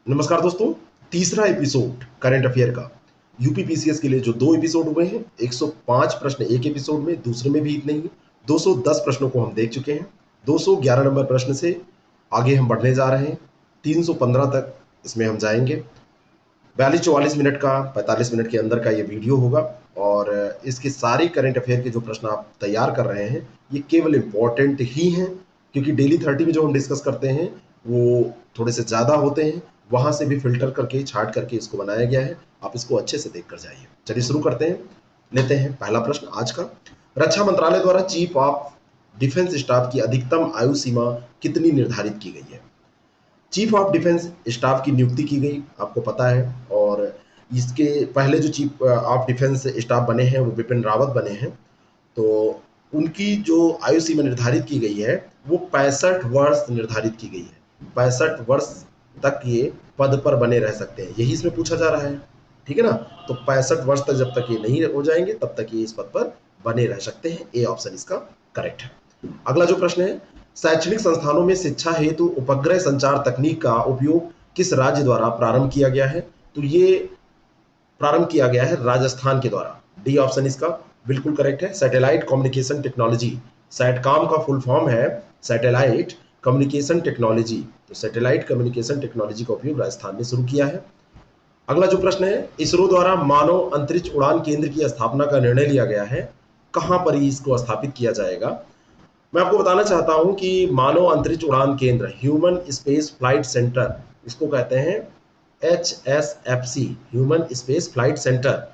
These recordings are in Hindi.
नमस्कार दोस्तों। तीसरा एपिसोड करंट अफेयर का यूपी पीसीएस के लिए जो दो एपिसोड हुए हैं, 105 प्रश्न एक एपिसोड में, दूसरे में भी इतने ही 210 प्रश्नों को हम देख चुके हैं। 211 नंबर प्रश्न से आगे हम बढ़ने जा रहे हैं। 315 तक इसमें हम जाएंगे। 42-44 मिनट का, 45 मिनट के अंदर का ये वीडियो होगा और इसके सारे करंट अफेयर के जो प्रश्न आप तैयार कर रहे हैं ये केवल इम्पोर्टेंट ही हैं, क्योंकि डेली 30 में जो हम डिस्कस करते हैं वो थोड़े से ज़्यादा होते हैं। वहां से भी फिल्टर करके, छाट करके इसको बनाया गया है। आप इसको अच्छे से देख कर जाइए। चलिए शुरू करते हैं। लेते हैं पहला प्रश्न आज का। रक्षा मंत्रालय द्वारा चीफ ऑफ डिफेंस स्टाफ की अधिकतम आयु सीमा कितनी निर्धारित की गई है? चीफ ऑफ डिफेंस स्टाफ की नियुक्ति की गई, आपको पता है। और इसके पहले जो चीफ ऑफ डिफेंस स्टाफ बने हैं वो बिपिन रावत बने हैं। तो उनकी जो आयु सीमा निर्धारित की गई है वो 65 वर्ष निर्धारित की गई है। 65 वर्ष तक ये पद पर बने रह सकते हैं, यही इसमें पूछा जा रहा है। ठीक है ना? तो 65 वर्ष तक जब तक ये नहीं हो जाएंगे तब तक ये इस पद पर बने रह सकते हैं। ए ऑप्शन इसका करेक्ट है। अगला जो प्रश्न है, शैक्षणिक संस्थानों में शिक्षा हेतु उपग्रह संचार तकनीक का उपयोग किस राज्य द्वारा प्रारंभ किया गया है? तो ये प्रारंभ किया गया है राजस्थान के द्वारा। डी ऑप्शन इसका बिल्कुल करेक्ट है। सैटेलाइट कम्युनिकेशन टेक्नोलॉजी, सैटकॉम का फुल फॉर्म है सैटेलाइट कम्युनिकेशन टेक्नोलॉजी। तो सैटेलाइट कम्युनिकेशन टेक्नोलॉजी का उपयोग राजस्थान ने शुरू किया है। अगला जो प्रश्न है, इसरो द्वारा मानव अंतरिक्ष उड़ान केंद्र की स्थापना का निर्णय लिया गया है। कहां पर इसको स्थापित किया जाएगा? मैं आपको बताना चाहता हूं कि मानव अंतरिक्ष उड़ान केंद्र, ह्यूमन स्पेस फ्लाइट सेंटर, इसको कहते हैं HSFC, human space flight centre.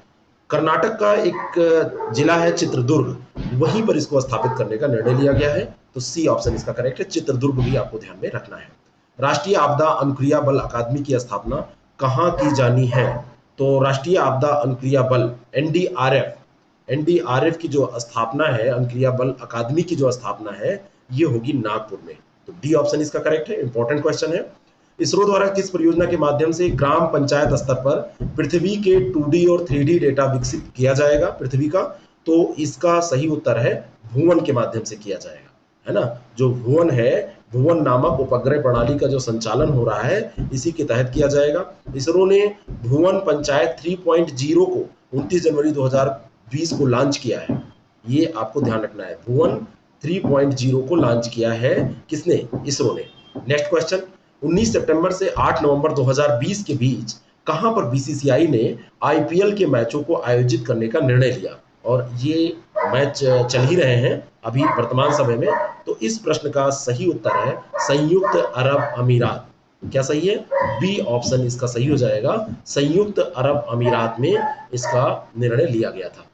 Karnataka का एक जिला है चित्रदुर्ग, वहीं पर इसको स्थापित करने का निर्णय लिया गया है। तो सी ऑप्शन इसका करेक्ट है। चित्रदुर्ग भी आपको ध्यान में रखना है। राष्ट्रीय आपदा अनुक्रिया बल अकादमी की स्थापना कहाँ की जानी है? तो राष्ट्रीय आपदा अनुक्रिया बल एनडीआरएफ की जो स्थापना है, अनुक्रिया बल अकादमी की जो स्थापना है, ये होगी नागपुर में। तो डी ऑप्शन इसका करेक्ट है। इंपॉर्टेंट क्वेश्चन है। इसरो द्वारा किस परियोजना के माध्यम से ग्राम पंचायत स्तर पर पृथ्वी के 2D और 3D डेटा विकसित किया जाएगा पृथ्वी का? तो इसका सही उत्तर है भुवन के माध्यम से किया जाएगा, है ना? जो भुवन है, भुवन नामक उपग्रह प्रणाली का जो संचालन हो रहा है इसी के तहत किया जाएगा। इसरो ने भुवन पंचायत 3.0 को 29 जनवरी 2020 को लॉन्च किया है। ये आपको ध्यान रखना है। भुवन 3.0 को लॉन्च किया है किसने? इसरो ने। नेक्स्ट क्वेश्चन, 19 सितंबर से 8 नवंबर 2020 के बीच कहां पर बीसीसीआई ने आईपीएल के मैचों को आयोजित करने का निर्णय लिया? और ये मैच चल ही रहे हैं अभी वर्तमान समय में। तो इस प्रश्न का सही उत्तर है संयुक्त अरब अमीरात। क्या सही है? बी ऑप्शन इसका सही हो जाएगा। संयुक्त अरब अमीरात में इसका निर्णय लिया गया था।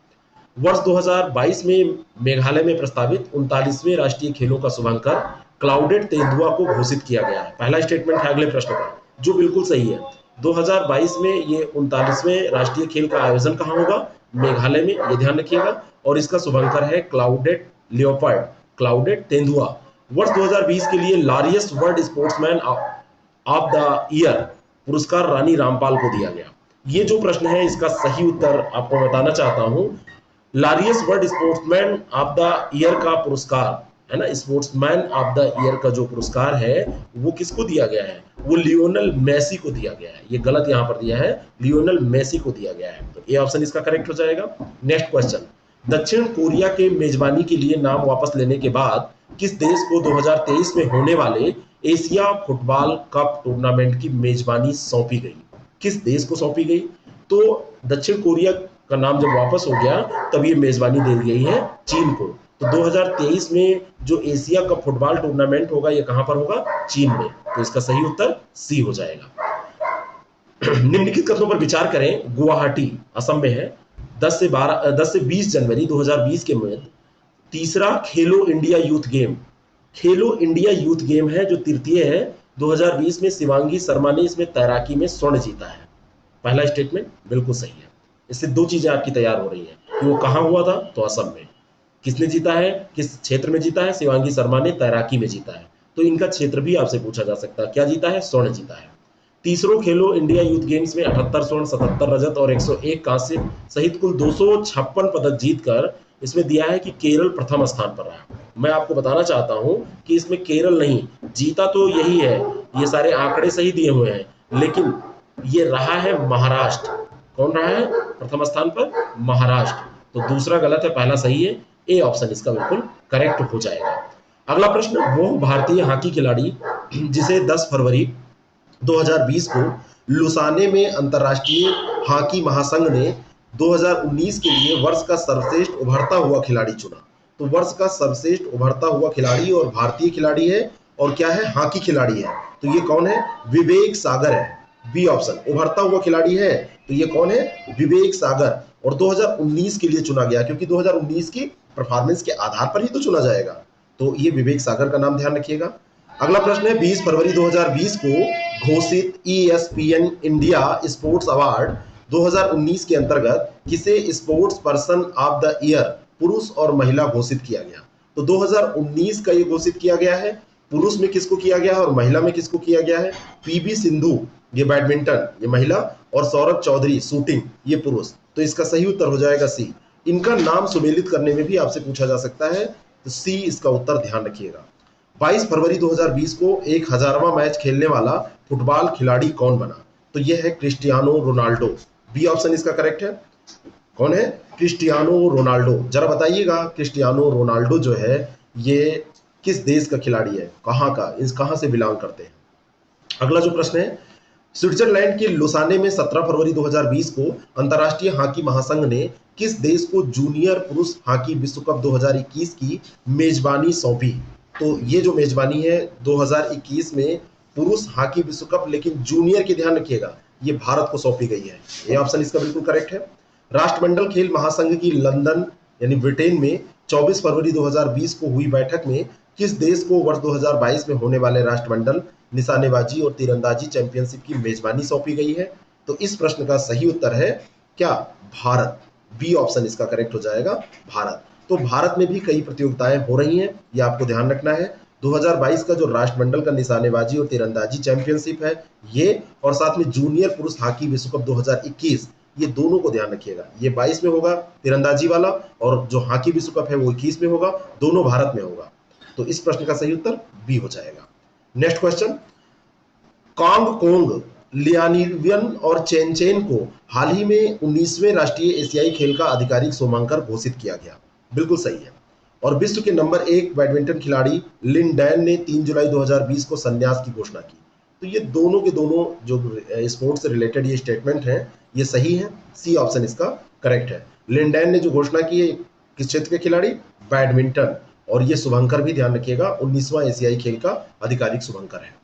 वर्ष 2022 में मेघालय में प्रस्तावित 39वें राष्ट्रीय खेलों का शुभांकर क्लाउडेड तेंदुआ को घोषित किया गया है। पहला स्टेटमेंट है अगले प्रश्न का, जो बिल्कुल सही है। 2022 में ये 39वें राष्ट्रीय खेल का आयोजन कहाँ होगा? मेघालय में, ये ध्यान रखिएगा। और इसका शुभांकर है क्लाउडेड लियोपर्ड, क्लाउडेड तेंदुआ। वर्ष 2020 के लिए largest world sportsman of the year पुरस्कार रानी रामपाल को दिया गया। ये जो प्रश्न है इसका सही उत्तर आपको बताना चाहता हूं। Largest world sportsman of the year का पुरस्कार, है ना, स्पोर्ट्समैन ऑफ द ईयर का जो पुरस्कार है वो किसको दिया गया है? वो लियोनेल मेसी को दिया गया है। ये गलत यहां पर दिया है, लियोनेल मेसी को दिया गया है। तो ए ऑप्शन इसका करेक्ट हो जाएगा। नेक्स्ट क्वेश्चन, दक्षिण कोरिया के मेजबानी के लिए नाम वापस लेने के बाद किस देश को 2023 में होने वाले एशिया फुटबॉल कप टूर्नामेंट की मेजबानी सौंपी गई? किस देश को सौंपी गई? तो दक्षिण कोरिया का नाम जब वापस हो गया तब ये मेजबानी दे दी गई है चीन को। तो 2023 में जो एशिया कप फुटबॉल टूर्नामेंट होगा ये कहां पर होगा? चीन में। तो इसका सही उत्तर सी हो जाएगा। निम्नलिखित कथनों पर विचार करें। गुवाहाटी असम में है। 10 से 20 जनवरी 2020 के मध्य तीसरा खेलो इंडिया यूथ गेम, खेलो इंडिया यूथ गेम है जो तृतीय है। 2020 में शिवांगी शर्मा ने इसमें तैराकी में स्वर्ण जीता है। पहला स्टेटमेंट बिल्कुल सही है। इससे दो चीजें आपकी तैयार हो रही हैं कि वो कहां हुआ था, तो असम में। किसने जीता है, किस क्षेत्र में जीता है? शिवांगी शर्मा ने तैराकी में जीता है। तो इनका क्षेत्र भी आपसे पूछा जा सकता है। क्या जीता है? स्वर्ण जीता है। तीसरों खेलो इंडिया यूथ गेम्स में 78 स्वर्ण, 77 रजत और 101 कांस्य सहित कुल 256 पदक जीतकर इसमें दिया है कि केरल प्रथम स्थान पर रहा। मैं आपको बताना चाहता हूं कि इसमें केरल नहीं जीता, तो यही है, ये सारे आंकड़े सही दिए हुए हैं, लेकिन ये रहा है महाराष्ट्र। कौन रहा है प्रथम स्थान पर? महाराष्ट्र। तो दूसरा गलत है, पहला सही है। ए ऑप्शन इसका बिल्कुल करेक्ट हो जाएगा। अगला प्रश्न, वो भारतीय हॉकी खिलाड़ी जिसे 10 फरवरी 2020 को लुसाने में अंतर्राष्ट्रीय हॉकी महासंघ ने 2019 के लिए वर्ष का सर्वश्रेष्ठ उभरता हुआ खिलाड़ी चुना। तो वर्ष का सर्वश्रेष्ठ उभरता हुआ खिलाड़ी और भारतीय खिलाड़ी है, और क्या है? हॉकी खिलाड़ी है। तो ये कौन है? विवेक सागर है। बी ऑप्शन, उभरता हुआ खिलाड़ी है तो ये कौन है? विवेक सागर। और 2019 के लिए चुना गया, क्योंकि 2019 की परफॉर्मेंस के आधार पर ही तो चुना जाएगा। तो ये विवेक सागर का नाम ध्यान रखिएगा। अगला प्रश्न है, 20 फरवरी 2020 को घोषित ESPN इंडिया स्पोर्ट्स अवार्ड 2019 के अंतर्गत किसे sports person of the year पुरुष और महिला घोषित किया गया? तो 2019 का ये घोषित किया गया है। पुरुष में किसको किया गया है और महिला में किसको किया गया है? PV सिंधु ये बैडमिंटन ये महिला, और सौरभ चौधरी शूटिंग ये पुरुष। तो इसका सही उत्तर हो जाएगा सी। इनका नाम सुमेलित करने में भी आपसे पूछा जा सकता है, तो सी इसका उत्तर ध्यान रखिएगा। 22 फरवरी 2020 को 1000वां मैच खेलने वाला फुटबॉल खिलाड़ी कौन बना? तो यह है क्रिस्टियानो रोनाल्डो। बी ऑप्शन इसका करेक्ट है। कौन है? Cristiano Ronaldo. जरा बताइएगा, क्रिस्टियानो रोनाल्डो जो है ये किस देश का खिलाड़ी है, कहाँ का, इस कहाँ से बिलोंग करते हैं? अगला जो प्रश्न है, स्विट्जरलैंड के लुसाने में 17 फरवरी 2020 को अंतर्राष्ट्रीय हॉकी महासंघ ने किस देश को जूनियर पुरुष हॉकी विश्व कप 2021 की मेजबानी सौंपी? तो ये जो मेजबानी है 2021 में पुरुष हॉकी विश्व कप, लेकिन जूनियर की ध्यान रखिएगा, ये भारत को सौंपी गई है। ये ऑप्शन इसका बिल्कुल करेक्ट है। राष्ट्रमंडल खेल महासंघ की लंदन यानी ब्रिटेन में 24 फरवरी 2020 को हुई बैठक में किस देश को वर्ष 2022 में होने वाले राष्ट्रमंडल निशानेबाजी और तीरंदाजी चैंपियनशिप की मेजबानी सौंपी गई है? तो इस प्रश्न का सही उत्तर है क्या? भारत। बी ऑप्शन इसका करेक्ट हो जाएगा, भारत। तो भारत में भी कई प्रतियोगिताएं हो रही हैं, ये आपको ध्यान रखना है। 2022 का जो राष्ट्रमंडल का निशानेबाजी और तीरंदाजी चैंपियनशिप है ये, और साथ में जूनियर पुरुष हॉकी विश्व कप 2021, ये दोनों को ध्यान रखिएगा। ये 22 में होगा तीरंदाजी वाला, और जो हॉकी विश्व कप है वो 21 में होगा, दोनों भारत में होगा। तो इस प्रश्न का सही उत्तर बी हो जाएगा। नेक्स्ट क्वेश्चन, कांग कोंग, लियानिवियन और चेनचेन को हाल ही में 19वें राष्ट्रीय एशियाई खेल का आधिकारिक सोमांकन घोषित किया गया। बिल्कुल सही है। और विश्व के नंबर 1 बैडमिंटन खिलाड़ी लिन डैन ने 3 जुलाई 2020 को संन्यास की घोषणा की। तो ये दोनों के दोनों जो स्पोर्ट्स से रिलेटेड ये स्टेटमेंट हैं ये सही है। सी ऑप्शन इसका करेक्ट है। लिन डैन ने जो घोषणा की है किस क्षेत्र के खिलाड़ी? बैडमिंटन। और ये शुभंकर भी ध्यान रखिएगा, 19वां एशियाई खेल का आधिकारिक शुभंकर है।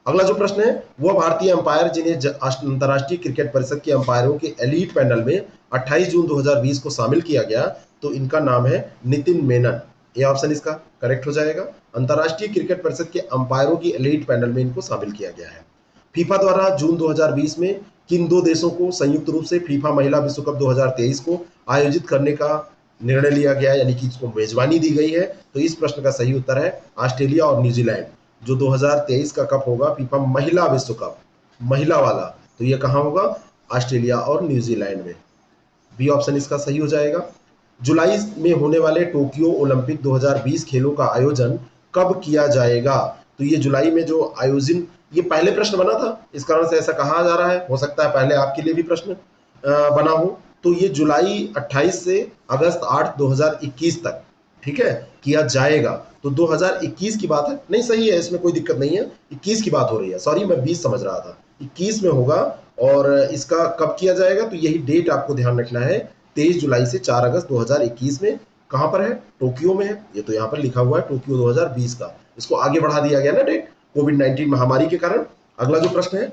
अगला जो प्रश्न है, वह भारतीय अंपायर जिन्हें अंतर्राष्ट्रीय क्रिकेट परिषद के अंपायरों के एलीट पैनल में 28 जून 2020 को शामिल किया गया, तो इनका नाम है नितिन मेनन। ये ऑप्शन इसका करेक्ट हो जाएगा। अंतर्राष्ट्रीय क्रिकेट परिषद के अंपायरों की एलीट पैनल में इनको शामिल किया गया है। फीफा द्वारा जून 2020 में किन 2 देशों को संयुक्त रूप से फीफा महिला विश्व कप 2023 को आयोजित करने का निर्णय लिया गया, यानी कि इसको मेजबानी दी गई है? तो इस प्रश्न का सही उत्तर है ऑस्ट्रेलिया और न्यूजीलैंड। जो 2023 का कप होगा फीफा महिला विश्व कप, महिला वाला, तो ये कहाँ होगा? ऑस्ट्रेलिया और न्यूजीलैंड में। बी ऑप्शन इसका सही हो जाएगा। जुलाई में होने वाले टोक्यो ओलंपिक 2020 खेलों का आयोजन कब किया जाएगा? तो ये जुलाई में जो आयोजन, ये पहले प्रश्न बना था, इस कारण से ऐसा कहा जा रहा है, हो सकता है पहले आपके लिए भी प्रश्न बना हो। तो ये जुलाई 28 से अगस्त 8 2021 तक, ठीक है, किया जाएगा। तो 2021 की बात है, नहीं सही है, इसमें कोई दिक्कत नहीं है, 21 की बात हो रही है, सॉरी मैं 20 समझ रहा था, 21 में होगा। और इसका कब किया जाएगा? तो यही डेट आपको ध्यान रखना है, 23 जुलाई से 4 अगस्त 2021 में। कहाँ पर है? टोक्यो में है। ये तो यहाँ पर लिखा हुआ है टोक्यो 2020 का, इसको आगे बढ़ा दिया गया ना डेट, कोविड-19 महामारी के कारण। अगला जो प्रश्न है,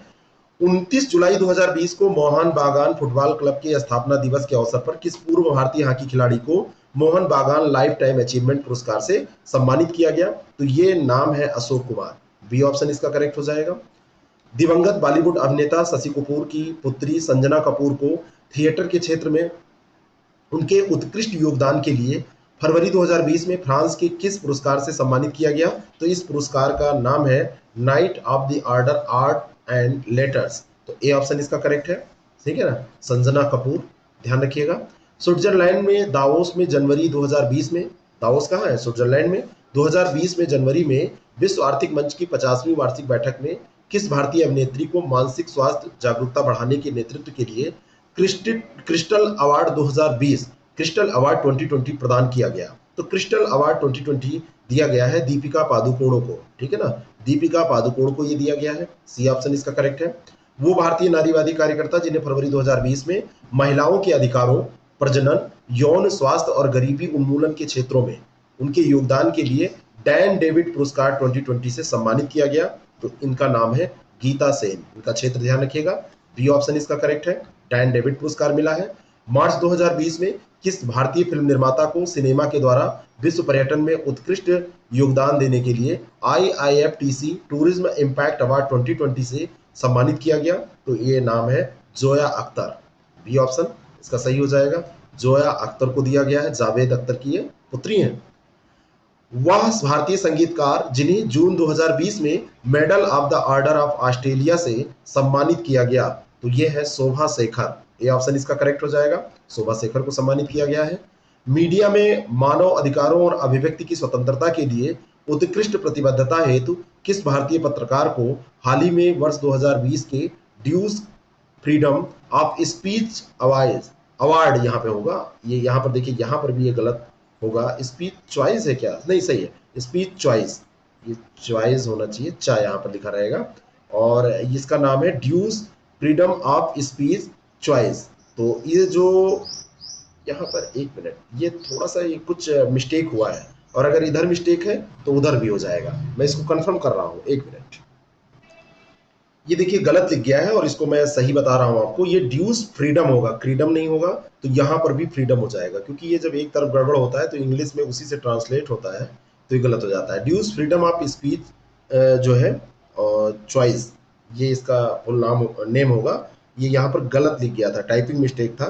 29 जुलाई 2020 को मोहन बागान फुटबॉल क्लब के स्थापना दिवस के अवसर पर किस पूर्व भारतीय हॉकी खिलाड़ी को मोहन बागान लाइफ टाइम अचीवमेंट पुरस्कार से सम्मानित किया गया? तो ये नाम है अशोक कुमार। बी ऑप्शन इसका करेक्ट हो जाएगा। दिवंगत बॉलीवुड अभिनेता शशि कपूर की पुत्री संजना कपूर को थिएटर के क्षेत्र में उनके उत्कृष्ट योगदान के लिए फरवरी 2020 में फ्रांस के किस पुरस्कार से सम्मानित किया गया? तो इस पुरस्कार का नाम है night of the order art and letters. तो ए ऑप्शन इसका करेक्ट है, ठीक है ना, संजना कपूर, ध्यान रखिएगा। स्विट्जरलैंड में दावोस में जनवरी 2020 में, दावोस कहाँ है? स्विट्जरलैंड में। 2020 में जनवरी में विश्व आर्थिक मंच की 50वीं वार्षिक बैठक में किस भारतीय अभिनेत्री को मानसिक स्वास्थ्य जागरूकता बढ़ाने के नेतृत्व के लिए क्रिस्टल अवार्ड 2020 क्रिस्टल अवार्ड 2020 प्रदान किया गया? तो क्रिस्टल अवार्ड 2020 दिया गया है दीपिका पादुकोण को, ठीक है ना, दीपिका पादुकोण को ये दिया गया है। सी ऑप्शन इसका करेक्ट है। वो भारतीय नारीवादी कार्यकर्ता जिन्हें फरवरी 2020 में महिलाओं के अधिकारों, प्रजनन, यौन स्वास्थ्य और गरीबी उन्मूलन के क्षेत्रों में उनके योगदान के लिए डैन डेविड पुरस्कार 2020 से सम्मानित किया गया। तो इनका नाम है गीता सेन। इनका क्षेत्र ध्यान रखिएगा, बी ऑप्शन इसका करेक्ट है, डैन डेविड पुरस्कार मिला है। मार्च 2020 में किस भारतीय फिल्म निर्माता को सिनेमा के द्वारा विश्व पर्यटन में उत्कृष्ट योगदान देने के लिए IIFTC टूरिज्म इम्पैक्ट अवार्ड 2020 से सम्मानित किया गया? तो ये नाम है जोया अख्तर। बी ऑप्शन इसका सही हो जाएगा, जोया अख्तर को दिया गया है, जावेद अख्तर की ये पुत्री हैं। वह भारतीय संगीतकार जिन्हें जून 2020 में medal of the order of Australia से सम्मानित किया गया? तो ये है शोभा शेखर। ये ऑप्शन इसका करेक्ट हो जाएगा, शोभा शेखर को सम्मानित किया गया है। मीडिया में मानव अधिकारों और अभिव्यक्ति की स्वतंत्रता के लिए उत्कृष्ट प्रतिबद्धता हेतु किस भारतीय पत्रकार को हाल ही में वर्ष 2020 के Deutsche freedom of speech award यहाँ पे होगा, ये यहाँ पर देखिए, यहाँ पर भी ये गलत होगा, स्पीच चॉइस है क्या? नहीं, सही है, स्पीच चॉइस, ये चॉइस होना चाहिए, चाय यहाँ पर लिखा रहेगा, और इसका नाम है Deutsche freedom of speech choice. तो ये जो यहाँ पर, एक मिनट, ये थोड़ा सा ये कुछ मिस्टेक हुआ है, और अगर इधर मिस्टेक है तो उधर भी हो जाएगा, मैं इसको कंफर्म कर रहा हूँ, एक मिनट। ये देखिए गलत लिख गया है और इसको मैं सही बता रहा हूं आपको, ये ड्यूज फ्रीडम होगा, फ्रीडम नहीं होगा, तो यहां पर भी फ्रीडम हो जाएगा, क्योंकि ये जब एक तरफ गड़बड़ होता है तो इंग्लिश में उसी से ट्रांसलेट होता है, तो ये गलत हो जाता है। ड्यूज फ्रीडम ऑफ स्पीच जो है और चॉइस, ये इसका फुल नेम होगा, ये यहाँ पर गलत लिख गया था, टाइपिंग मिस्टेक था,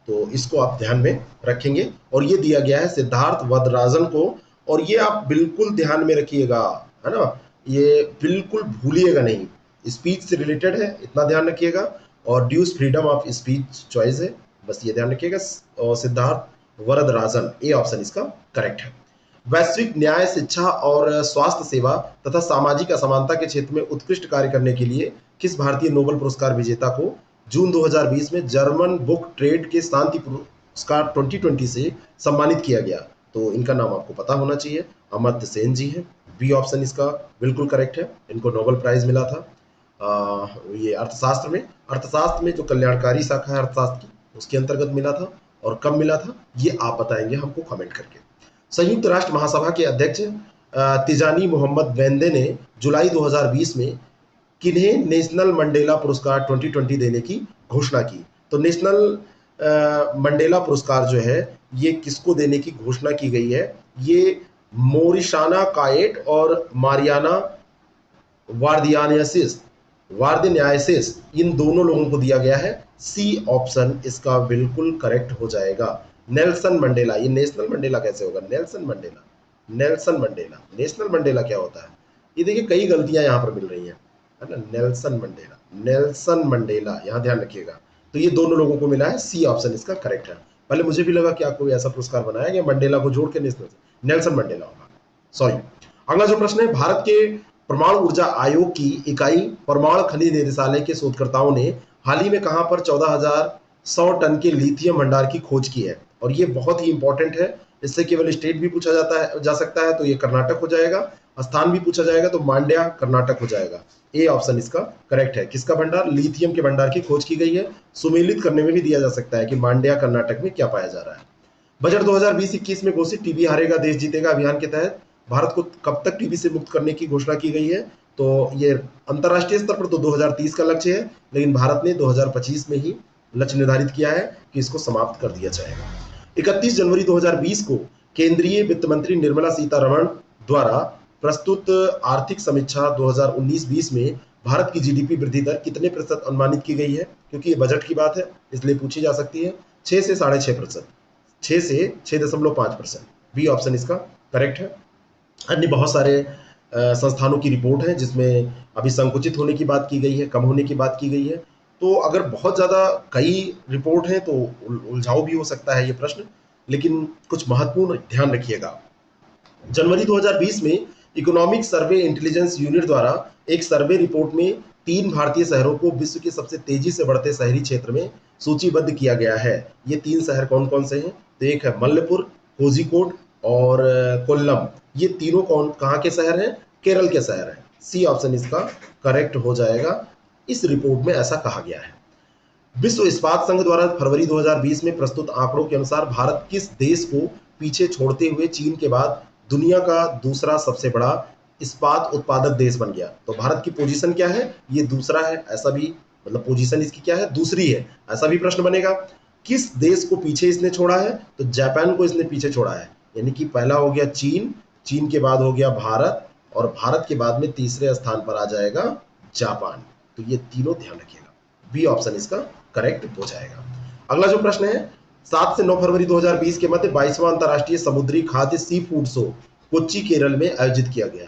तो इसको आप ध्यान में रखेंगे। और ये दिया गया है सिद्धार्थ वदराजन को, और ये आप बिल्कुल ध्यान में रखिएगा, है ना, ये बिल्कुल भूलिएगा नहीं, स्पीच से रिलेटेड है, इतना ध्यान रखिएगा, और Deutsche freedom of speech choice है, बस ये ध्यान रखिएगा। और सिद्धार्थ वरदराजन, ए ऑप्शन इसका करेक्ट है। वैश्विक न्याय, शिक्षा और स्वास्थ्य सेवा तथा सामाजिक असमानता के क्षेत्र में उत्कृष्ट कार्य करने के लिए किस भारतीय नोबेल पुरस्कार विजेता को जून 2020 में जर्मन बुक ट्रेड के शांति पुरस्कार 2020 से सम्मानित किया गया? तो इनका नाम आपको पता होना चाहिए, अमर्त्य सेन जी है। बी ऑप्शन इसका बिल्कुल करेक्ट है, इनको नोबेल प्राइज मिला था ये अर्थशास्त्र में जो कल्याणकारी शाखा है अर्थशास्त्र की, उसके अंतर्गत मिला था, और कब मिला था ये आप बताएंगे हमको कमेंट करके। संयुक्त राष्ट्र महासभा के अध्यक्ष तिजानी मोहम्मद वेंदे ने जुलाई 2020 में किन्हें नेशनल मंडेला पुरस्कार 2020 देने की घोषणा की? तो नेशनल मंडेला पुरस्कार जो है ये किसको देने की घोषणा की गई है? ये मोरिशाना कायेट और मारियाना वार्दियानेसिस, इन दोनों लोगों को दिया गया है। सी ऑप्शन इसका बिल्कुल करेक्ट हो जाएगा, नेल्सन मंडेला। ये नेशनल मंडेला कैसे होगा? नेल्सन मंडेला, नेशनल मंडेला क्या होता है? ये देखिए कई गलतियां यहाँ पर मिल रही हैं, है ना, नेल्सन मंडेला, यहाँ ध्यान रखिएगा। तो ये दोनों लोगों को मिला है, सी ऑप्शन इसका करेक्ट है। पहले मुझे भी लगा कि आपको ऐसा पुरस्कार बनाया गया मंडेला को जोड़ के, नेल्सन मंडेला होगा, सॉरी। अगला जो प्रश्न है, भारत के परमाणु ऊर्जा आयोग की इकाई परमाणु खनिज निदेशालय के शोधकर्ताओं ने हाल ही में कहां पर 14,100 टन के लिथियम भंडार की खोज की है? और ये बहुत ही इंपॉर्टेंट है, इससे केवल स्टेट भी पूछा जा सकता है, तो ये कर्नाटक हो जाएगा, स्थान भी पूछा जाएगा तो मांड्या कर्नाटक हो जाएगा। ए ऑप्शन इसका करेक्ट है। किसका भंडार? लिथियम के भंडार की खोज की गई है। सुमेलित करने में भी दिया जा सकता है कि मांड्या कर्नाटक में क्या पाया जा रहा है। बजट 2020-21 में घोषित टीबी हारेगा देश जीतेगा अभियान के तहत भारत को कब तक टीबी से मुक्त करने की घोषणा की गई है? तो ये अंतरराष्ट्रीय स्तर पर तो 2030 का लक्ष्य है, लेकिन भारत ने 2025 में ही लक्ष्य निर्धारित किया है कि इसको समाप्त कर दिया जाएगा। 31 जनवरी 2020 को केंद्रीय वित्त मंत्री निर्मला सीतारमण द्वारा प्रस्तुत आर्थिक समीक्षा 2019-20 में भारत की जीडीपी वृद्धि दर कितने प्रतिशत अनुमानित की गई है? क्योंकि ये बजट की बात है इसलिए पूछी जा सकती है। 6 से 6.5%, 6 से 6.5%। बी ऑप्शन इसका करेक्ट है। अन्य बहुत सारे संस्थानों की रिपोर्ट है जिसमें अभी संकुचित होने की बात की गई है, कम होने की बात की गई है। तो अगर बहुत ज़्यादा कई रिपोर्ट हैं तो उलझाव भी हो सकता है ये प्रश्न, लेकिन कुछ महत्वपूर्ण ध्यान रखिएगा। जनवरी 2020 में इकोनॉमिक सर्वे इंटेलिजेंस यूनिट द्वारा एक सर्वे रिपोर्ट में 3 भारतीय शहरों को विश्व के सबसे तेजी से बढ़ते शहरी क्षेत्र में सूचीबद्ध किया गया है। ये 3 शहर कौन कौन से हैं? तो एक है मल्लपुर, कोझिकोड और कोल्लम। ये तीनों कौन कहाँ के शहर हैं? केरल के शहर हैं। सी ऑप्शन इसका करेक्ट हो जाएगा। इस रिपोर्ट में ऐसा कहा गया है। विश्व इस्पात संघ द्वारा फरवरी 2020 में प्रस्तुत आंकड़ों के अनुसार भारत किस देश को पीछे छोड़ते हुए चीन के बाद दुनिया का दूसरा सबसे बड़ा इस्पात उत्पादक देश बन गया? तो भारत की पोजीशन क्या है? ये दूसरा है, ऐसा भी मतलब पोजीशन इसकी क्या है? दूसरी है, ऐसा भी प्रश्न बनेगा। किस देश को पीछे इसने छोड़ा है? तो जापान को इसने पीछे छोड़ा है। यानी कि पहला हो गया चीन, चीन के बाद हो गया भारत, और भारत के बाद में तीसरे स्थान पर आ जाएगा जापान। तो ये तीनों ध्यान रखिएगा। बी ऑप्शन इसका करेक्ट हो जाएगा। अगला जो प्रश्न है, 7 से 9 फरवरी 2020 के मध्य 22वां अंतरराष्ट्रीय समुद्री खाद्य sea food show Kochi Kerala में आयोजित किया गया।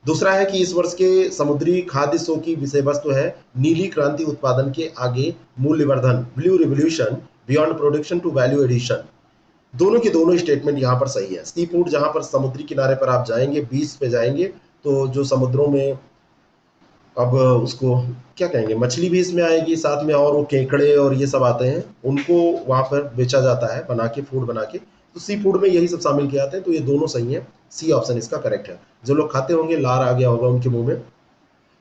दूसरा है कि इस वर्ष के समुद्री खाद्य शो की विषय वस्तु है नीली क्रांति उत्पादन के आगे मूल्यवर्धन, blue revolution beyond production to value addition. दोनों के दोनों स्टेटमेंट यहाँ पर सही है। सी फूड जहाँ पर समुद्री किनारे पर आप जाएंगे, बीच पे जाएंगे, तो जो समुद्रों में अब उसको क्या कहेंगे, मछली भी इसमें आएगी साथ में, और वो केकड़े और ये सब आते हैं, उनको वहां पर बेचा जाता है बना के, फूड बना के। तो सी फूड में यही सब शामिल किए जाते हैं। तो ये दोनों सही है। सी ऑप्शन इसका करेक्ट है। जो लोग खाते होंगे लार आ गया होगा उनके मुंह में।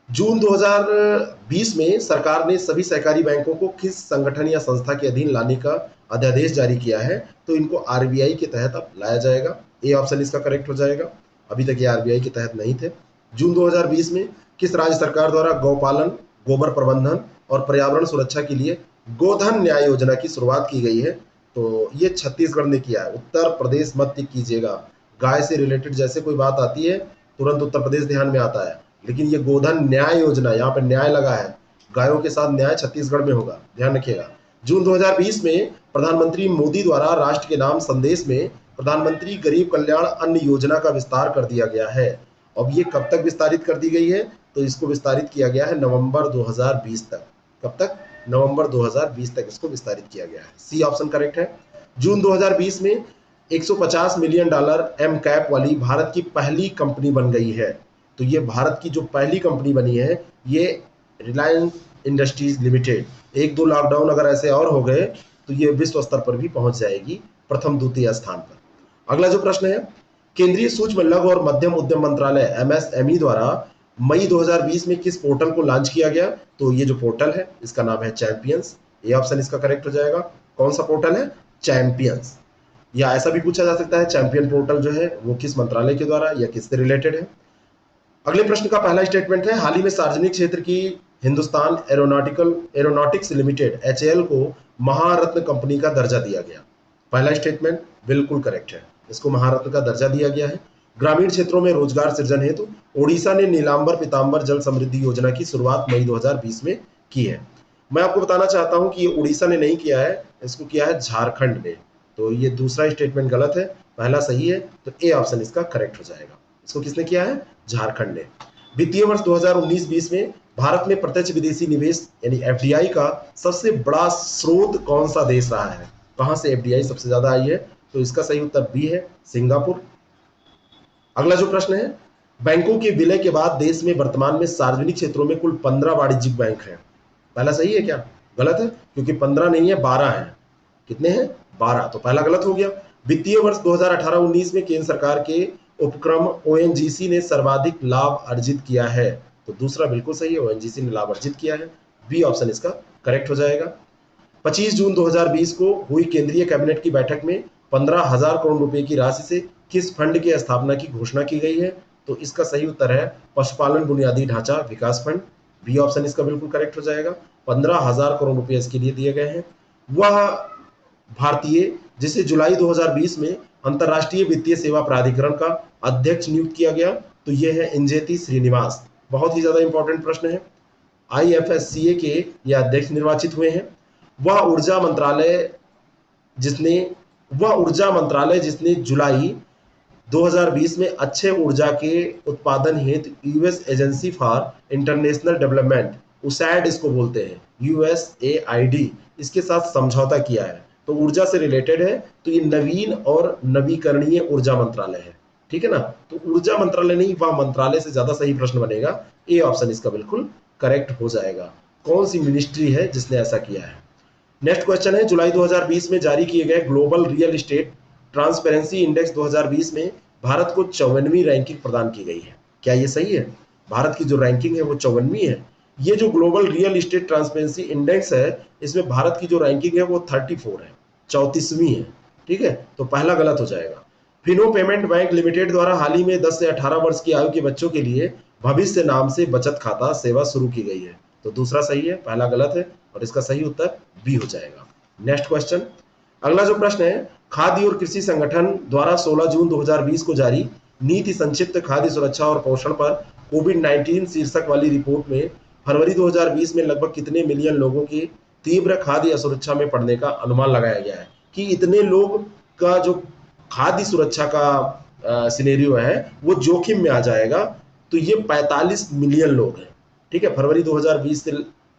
जून 2020 में सरकार ने सभी सहकारी बैंकों को किस संगठन या संस्था के अधीन लाने का अध्यादेश जारी किया है? तो इनको आरबीआई के तहत अब लाया जाएगा। ए ऑप्शन इसका करेक्ट हो जाएगा। अभी तक ये आरबीआई के तहत नहीं थे। जून 2020 में किस राज्य सरकार द्वारा गौपालन, गोबर प्रबंधन और पर्यावरण सुरक्षा के लिए गोधन न्याय योजना की शुरुआत की गई है? तो ये छत्तीसगढ़ ने किया है। उत्तर प्रदेश मत टिक कीजिएगा। गाय से रिलेटेड जैसे कोई बात आती है तुरंत उत्तर प्रदेश ध्यान में आता है, लेकिन ये गोधन न्याय योजना, यहाँ पे न्याय लगा है, गायों के साथ न्याय छत्तीसगढ़ में होगा, ध्यान रखिएगा। जून 2020 में प्रधानमंत्री मोदी द्वारा राष्ट्र के नाम संदेश में प्रधानमंत्री गरीब कल्याण अन्न योजना का विस्तार कर दिया गया है। अब ये कब तक विस्तारित कर दी गई है? तो इसको विस्तारित किया गया है नवंबर 2020 तक। कब तक? नवंबर 2020 तक इसको विस्तारित किया गया है। सी ऑप्शन करेक्ट है। जून 2020 में $150 मिलियन एम कैप वाली भारत की पहली कंपनी बन गई है। तो ये भारत की जो पहली कंपनी बनी है ये रिलायंस इंडस्ट्रीज लिमिटेड। 1-2 लॉकडाउन अगर ऐसे और हो गए तो ये विश्व स्तर पर भी पहुंच जाएगी प्रथम द्वितीय स्थान पर। अगला जो प्रश्न है, केंद्रीय सूक्ष्म लघु और मध्यम उद्यम मंत्रालय एमएसएमई द्वारा मई 2020 में किस पोर्टल को लॉन्च किया गया? तो ये जो पोर्टल है इसका नाम है चैंपियंस। ये ऑप्शन इसका करेक्ट हो जाएगा। कौन सा पोर्टल है? चैंपियंस। या ऐसा भी पूछा जा सकता है चैंपियन पोर्टल जो है वो किस मंत्रालय के द्वारा या किससे रिलेटेड है। अगले प्रश्न का पहला स्टेटमेंट है, हाल ही में सार्वजनिक क्षेत्र की हिंदुस्तान एरोनॉटिक्स लिमिटेड एचएएल को महारत्न कंपनी का दर्जा दिया गया। पहला स्टेटमेंट बिल्कुल करेक्ट है, इसको महारत्न का दर्जा दिया गया है। ग्रामीण क्षेत्रों में रोजगार सृजन हेतु ओडिशा ने नीलांबर पीतांबर जल समृद्धि योजना की शुरुआत मई 2020 में की है। मैं आपको बताना चाहता हूं कि ये उड़ीसा ने नहीं किया है, इसको किया है झारखंड ने। तो ये दूसरा स्टेटमेंट गलत है, पहला सही है। तो ए ऑप्शन इसका करेक्ट हो जाएगा। इसको किसने किया है? झारखंड ने। वित्तीय वर्ष 2019-20 में भारत में प्रत्यक्ष विदेशी निवेश यानी एफडीआई का सबसे बड़ा स्रोत कौन सा देश रहा है? कहां से एफडीआई सबसे ज्यादा आई है? तो इसका सही उत्तर बी है, सिंगापुर। अगला जो प्रश्न है, बैंकों के विलय के बाद देश में वर्तमान में सार्वजनिक क्षेत्रों में कुल 15 वाणिज्यिक बैंक हैं। पहला सही है क्या? गलत है, क्योंकि 15 नहीं है 12 है। कितने हैं? 12। तो पहला गलत हो गया। वित्तीय वर्ष 2018-19 में केंद्र सरकार के उपक्रम ओएनजीसी ने सर्वाधिक लाभ अर्जित किया है। तो दूसरा बिल्कुल सही है, ओएनजीसी ने लाभ अर्जित किया है। बी ऑप्शन इसका करेक्ट हो जाएगा। 25 जून 2020 को हुई केंद्रीय कैबिनेट की बैठक में 15,000 करोड़ रुपए की राशि से किस फंड की स्थापना की घोषणा की गई है? तो इसका सही उत्तर है पशुपालन बुनियादी ढांचा विकास फंड। बी ऑप्शन इसका बिल्कुल करेक्ट हो जाएगा। 15,000 करोड़ रुपए इसके लिए दिए गए हैं। वह भारतीय जिसे जुलाई 2020 में अंतरराष्ट्रीय वित्तीय सेवा प्राधिकरण का अध्यक्ष नियुक्त किया गया, तो यह है इंजेती श्रीनिवास। बहुत ही ज्यादा इंपॉर्टेंट प्रश्न है। आईएफएससीए के ये अध्यक्ष निर्वाचित हुए हैं। वह ऊर्जा मंत्रालय जिसने जुलाई 2020 में अच्छे ऊर्जा के उत्पादन हेतु US agency for international development, USAID इसको बोलते हैं, USAID, इसके साथ समझौता किया है। तो ऊर्जा से रिलेटेड है, तो ये नवीन और नवीकरणीय ऊर्जा मंत्रालय है। ठीक है ना। तो ऊर्जा मंत्रालय नहीं, वह मंत्रालय से ज्यादा सही प्रश्न बनेगा। ए ऑप्शन इसका बिल्कुल करेक्ट हो जाएगा। कौन सी मिनिस्ट्री है जिसने ऐसा किया है। नेक्स्ट क्वेश्चन है, जुलाई 2020 में जारी किए गए global real estate transparency index 2020 में भारत को 54वीं रैंकिंग प्रदान की गई है। क्या ये सही है? भारत की जो रैंकिंग है वो 54वीं है। ये जो global real estate transparency index है, इसमें भारत की जो रैंकिंग है वो 34 है, 34वीं है। ठीक है, तो पहला गलत हो जाएगा। फिनो पेमेंट बैंक लिमिटेड द्वारा हाल ही में 10 से 18 वर्ष की आयु के बच्चों के लिए भविष्य नाम से बचत खाता सेवा शुरू की गई है। तो दूसरा सही है, पहला गलत है, और इसका सही उत्तर बी हो जाएगा। नेक्स्ट क्वेश्चन, अगला जो प्रश्न है, खाद्य और कृषि संगठन द्वारा 16 जून 2020 को जारी नीति संक्षिप्त खाद्य सुरक्षा और पोषण पर कोविड-19 शीर्षक वाली रिपोर्ट में फरवरी 2020 में लगभग कितने मिलियन लोगों की तीव्र खाद्य असुरक्षा में पड़ने का अनुमान लगाया गया है। कि इतने लोग का जो खाद्य सुरक्षा का सिनेरियो है वो जोखिम में आ जाएगा। तो ये 45 मिलियन लोग हैं। ठीक है, फरवरी 2020 से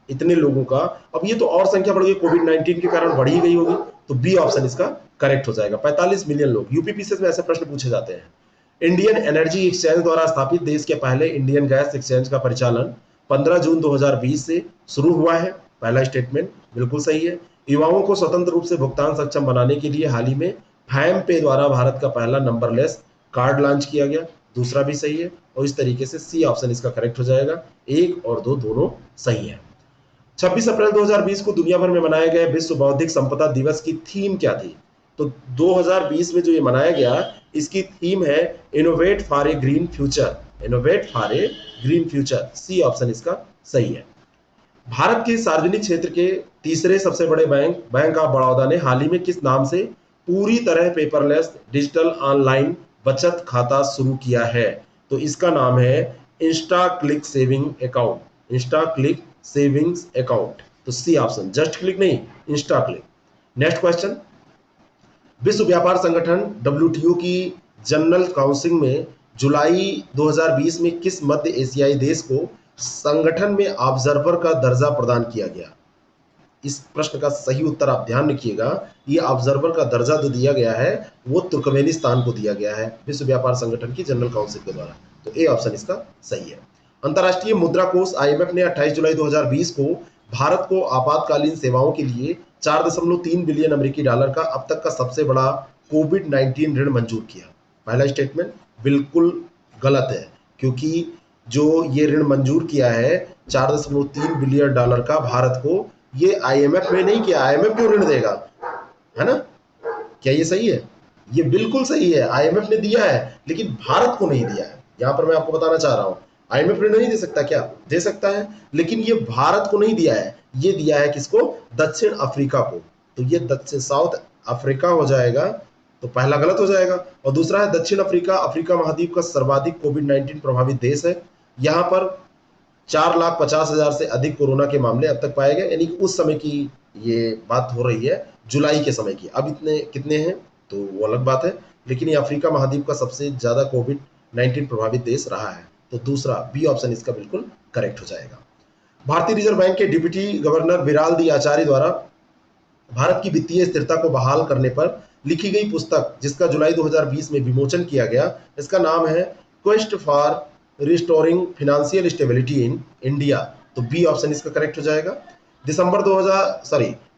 इतने लोगों का, अब ये तो और संख्या बढ़ गई, कोविड-19 के कारण बढ़ी गई होगी। तो बी ऑप्शन इसका करेक्ट हो जाएगा, 45 मिलियन लोग। यूपीपीसीएस में ऐसे प्रश्न पूछे जाते हैं। इंडियन एनर्जी एक्सचेंज द्वारा स्थापित देश के पहले इंडियन गैस एक्सचेंज का परिचालन 15 जून 2020 से शुरू हुआ है। पहला स्टेटमेंट बिल्कुल सही है। युवाओं को स्वतंत्र रूप से भुगतान सक्षम बनाने के लिए हाल ही में फैम पे द्वारा भारत का पहला नंबरलेस कार्ड लॉन्च किया गया। दूसरा भी सही है, और इस तरीके से सी ऑप्शन इसका करेक्ट हो जाएगा। 1 और 2 दोनों सही है। 26 अप्रैल 2020 को दुनिया भर में मनाए गए विश्व बौद्धिक संपदा दिवस की थीम क्या थी? तो 2020 में जो ये मनाया गया, इसकी थीम है innovate for a green future. Innovate for a green future, C option इसका सही है। भारत के सार्वजनिक क्षेत्र के तीसरे सबसे बड़े बैंक ऑफ बड़ौदा ने हाल ही में किस नाम से पूरी तरह पेपरलेस डिजिटल ऑनलाइन बचत खाता शुरू किया है? तो इसका नाम है Insta click saving account. Insta click savings account, तो सी ऑप्शन, जस्ट क्लिक नहीं, इंस्टा क्लिक। नेक्स्ट क्वेश्चन, विश्व व्यापार संगठन डब्ल्यूटीओ की जनरल काउंसिल में जुलाई 2020 में किस मध्य एशियाई देश को संगठन में ऑब्जर्वर का दर्जा प्रदान किया गया? इस प्रश्न का सही उत्तर आप ध्यान रखिएगा। ये ऑब्जर्वर का दर्जा जो दिया गया है वो तुर्कमेनिस्तान को दिया गया है विश्व व्यापार संगठन की जनरल काउंसिल के द्वारा। तो ए ऑप्शन इसका सही है। अंतर्राष्ट्रीय मुद्रा कोष आईएमएफ ने 28 जुलाई 2020 को भारत को आपातकालीन सेवाओं के लिए 4.3 बिलियन अमेरिकी डॉलर का अब तक का सबसे बड़ा कोविड-19 ऋण मंजूर किया। पहला स्टेटमेंट बिल्कुल गलत है, क्योंकि जो ये ऋण मंजूर किया है 4.3 बिलियन डॉलर का भारत को, ये आईएमएफ ने नहीं किया। आईएमएफ क्यों ऋण देगा, है ना? क्या ये सही है? ये बिल्कुल सही है, आईएमएफ ने दिया है, लेकिन भारत को नहीं दिया है। यहां पर मैं आपको बताना चाह रहा हूं, आईएमएफ ऋण नहीं दे सकता क्या? दे सकता है, लेकिन ये भारत को नहीं दिया है। ये दिया है किसको? दक्षिण अफ्रीका को। तो ये दक्षिण साउथ अफ्रीका हो जाएगा, तो पहला गलत हो जाएगा। और दूसरा है दक्षिण अफ्रीका, अफ्रीका महाद्वीप का सर्वाधिक कोविड-19 प्रभावित देश है। यहाँ पर 4,50,000 से अधिक कोरोना के मामले अब तक पाए गए, यानी कि उस समय की ये बात हो रही है, जुलाई के समय की। अब इतने कितने हैं तो वो अलग बात है, लेकिन ये अफ्रीका महाद्वीप का सबसे ज्यादा कोविड-19 प्रभावित देश रहा है। तो दूसरा बी ऑप्शन इसका बिल्कुल करेक्ट हो जाएगा। भारतीय रिजर्व बैंक के डिप्टी गवर्नर विराल दी आचार्य द्वारा भारत की वित्तीय स्थिरता को बहाल करने पर लिखी गई पुस्तक जिसका जुलाई 2020 में विमोचन किया गया, इसका नाम है quest for restoring financial stability in India. तो बी ऑप्शन इसका करेक्ट हो जाएगा।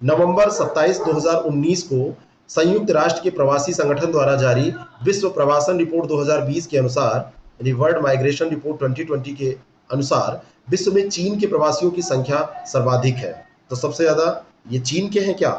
नवंबर 27 2019 को संयुक्त राष्ट्र के प्रवासी संगठन द्वारा जारी विश्व प्रवासन रिपोर्ट 2020 के अनुसार, यानी वर्ल्ड माइग्रेशन रिपोर्ट 2020 के अनुसार, विश्व में चीन के प्रवासियों की संख्या सर्वाधिक है। तो सबसे ज्यादा ये चीन के हैं क्या?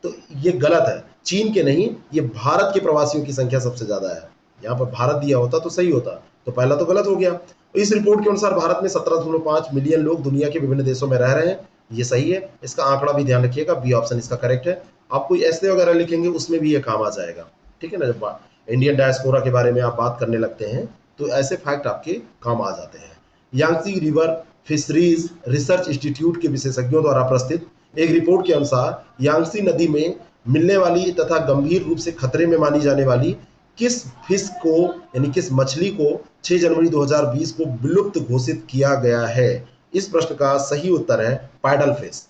तो ये गलत है, चीन के नहीं, ये भारत के प्रवासियों की संख्या सबसे ज्यादा है। यहाँ पर भारत दिया होता तो सही होता, तो पहला तो गलत हो गया। इस रिपोर्ट के अनुसार भारत में 17.5 मिलियन लोग दुनिया के विभिन्न देशों में रह रहे हैं। ये सही है, इसका आंकड़ा भी ध्यान रखिएगा, बी ऑप्शन इसका करेक्ट है। आप कोई ऐसे वगैरह लिखेंगे उसमें भी ये काम आ जाएगा, ठीक है ना। जब इंडियन डायस्पोरा के बारे में आप बात करने लगते हैं तो ऐसे फैक्ट आपके काम आ जाते हैं। Yangtze river fisheries research institute के विशेषज्ञों द्वारा प्रस्तुत एक रिपोर्ट के अनुसार यांगसी नदी में मिलने वाली तथा गंभीर रूप से खतरे में मानी जाने वाली किस फिश को, यानी किस मछली को 6 जनवरी 2020 को विलुप्त घोषित किया गया है? इस प्रश्न का सही उत्तर है पैडल फिश।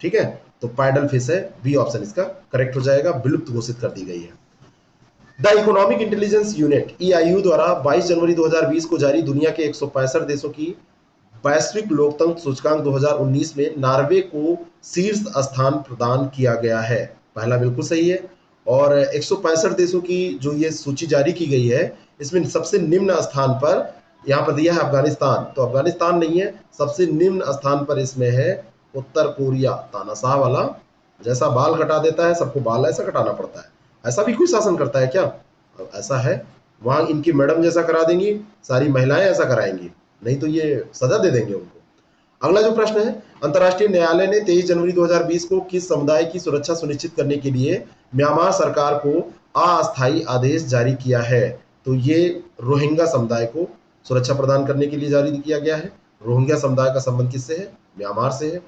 ठीक है, तो पैडल फिश है, बी ऑप्शन इसका करेक्ट हो जाएगा, विलुप्त घोषित कर दी गई है। The economic intelligence unit EIU द्वारा 22 जनवरी 2020 को जारी दुनिया के 165 देशों की वैश्विक लोकतंत्र सूचकांक 2019 में नॉर्वे को शीर्ष स्थान प्रदान किया गया है। पहला बिल्कुल सही है। और 165 देशों की जो ये सूची जारी की गई है, इसमें सबसे निम्न स्थान पर यहाँ पर दिया है अफगानिस्तान। तो अफगानिस्तान नहीं है, सबसे निम्न स्थान पर इसमें है उत्तर कोरिया। तानाशाह वाला, जैसा बाल कटा देता है सबको बाल ऐसा कटाना पड़ता है। ऐसा भी कोई शासन करता है क्या? ऐसा है। वहां इनकी मैडम जैसा करा देंगी, सारी महिलाएं ऐसा कराएंगी, नहीं तो ये सजा दे देंगे उनको। अगला जो प्रश्न है, अंतर्राष्ट्रीय न्यायालय ने 23 जनवरी 2020 को किस समुदाय की सुरक्षा सुनिश्चित करने के लिए म्यांमार सरकार को अस्थायी आदेश जारी किया है? तो ये रोहिंग्या समुदाय को सुरक्षा प्रदान करने के लिए जारी किया गया है। रोहिंग्या समुदाय का संबंध किससे है? म्यांमार से है।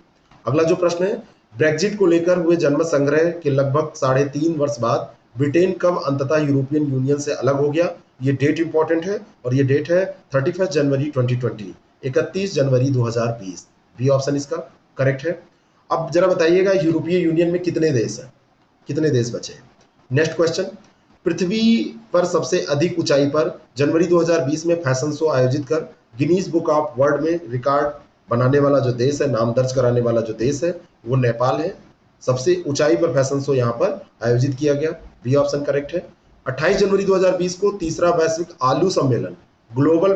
अगला जो प्रश्न है, ब्रेक्जिट को लेकर हुए जनमत संग्रह के लगभग 3.5 वर्ष बाद ब्रिटेन कब अंततः यूरोपियन यूनियन से अलग हो गया? ये डेट इंपॉर्टेंट है और ये डेट है 31 जनवरी 2020, 31 जनवरी 2020। बी ऑप्शन इसका करेक्ट है। अब जरा बताइएगा, यूरोपीय यूनियन में कितने देश हैं, कितने देश बचे? नेक्स्ट क्वेश्चन, पृथ्वी पर सबसे अधिक ऊंचाई पर जनवरी 2020 में फैशन शो आयोजित कर गिनीज बुक ऑफ वर्ल्ड में रिकॉर्ड बनाने वाला जो देश है, नाम दर्ज कराने वाला जो देश है, वो नेपाल है। सबसे ऊंचाई पर फैशन शो यहाँ पर आयोजित किया गया। बी ऑप्शन करेक्ट है। 28 जनवरी 2020 को तीसरा वैश्विक आलू सम्मेलन ग्लोबल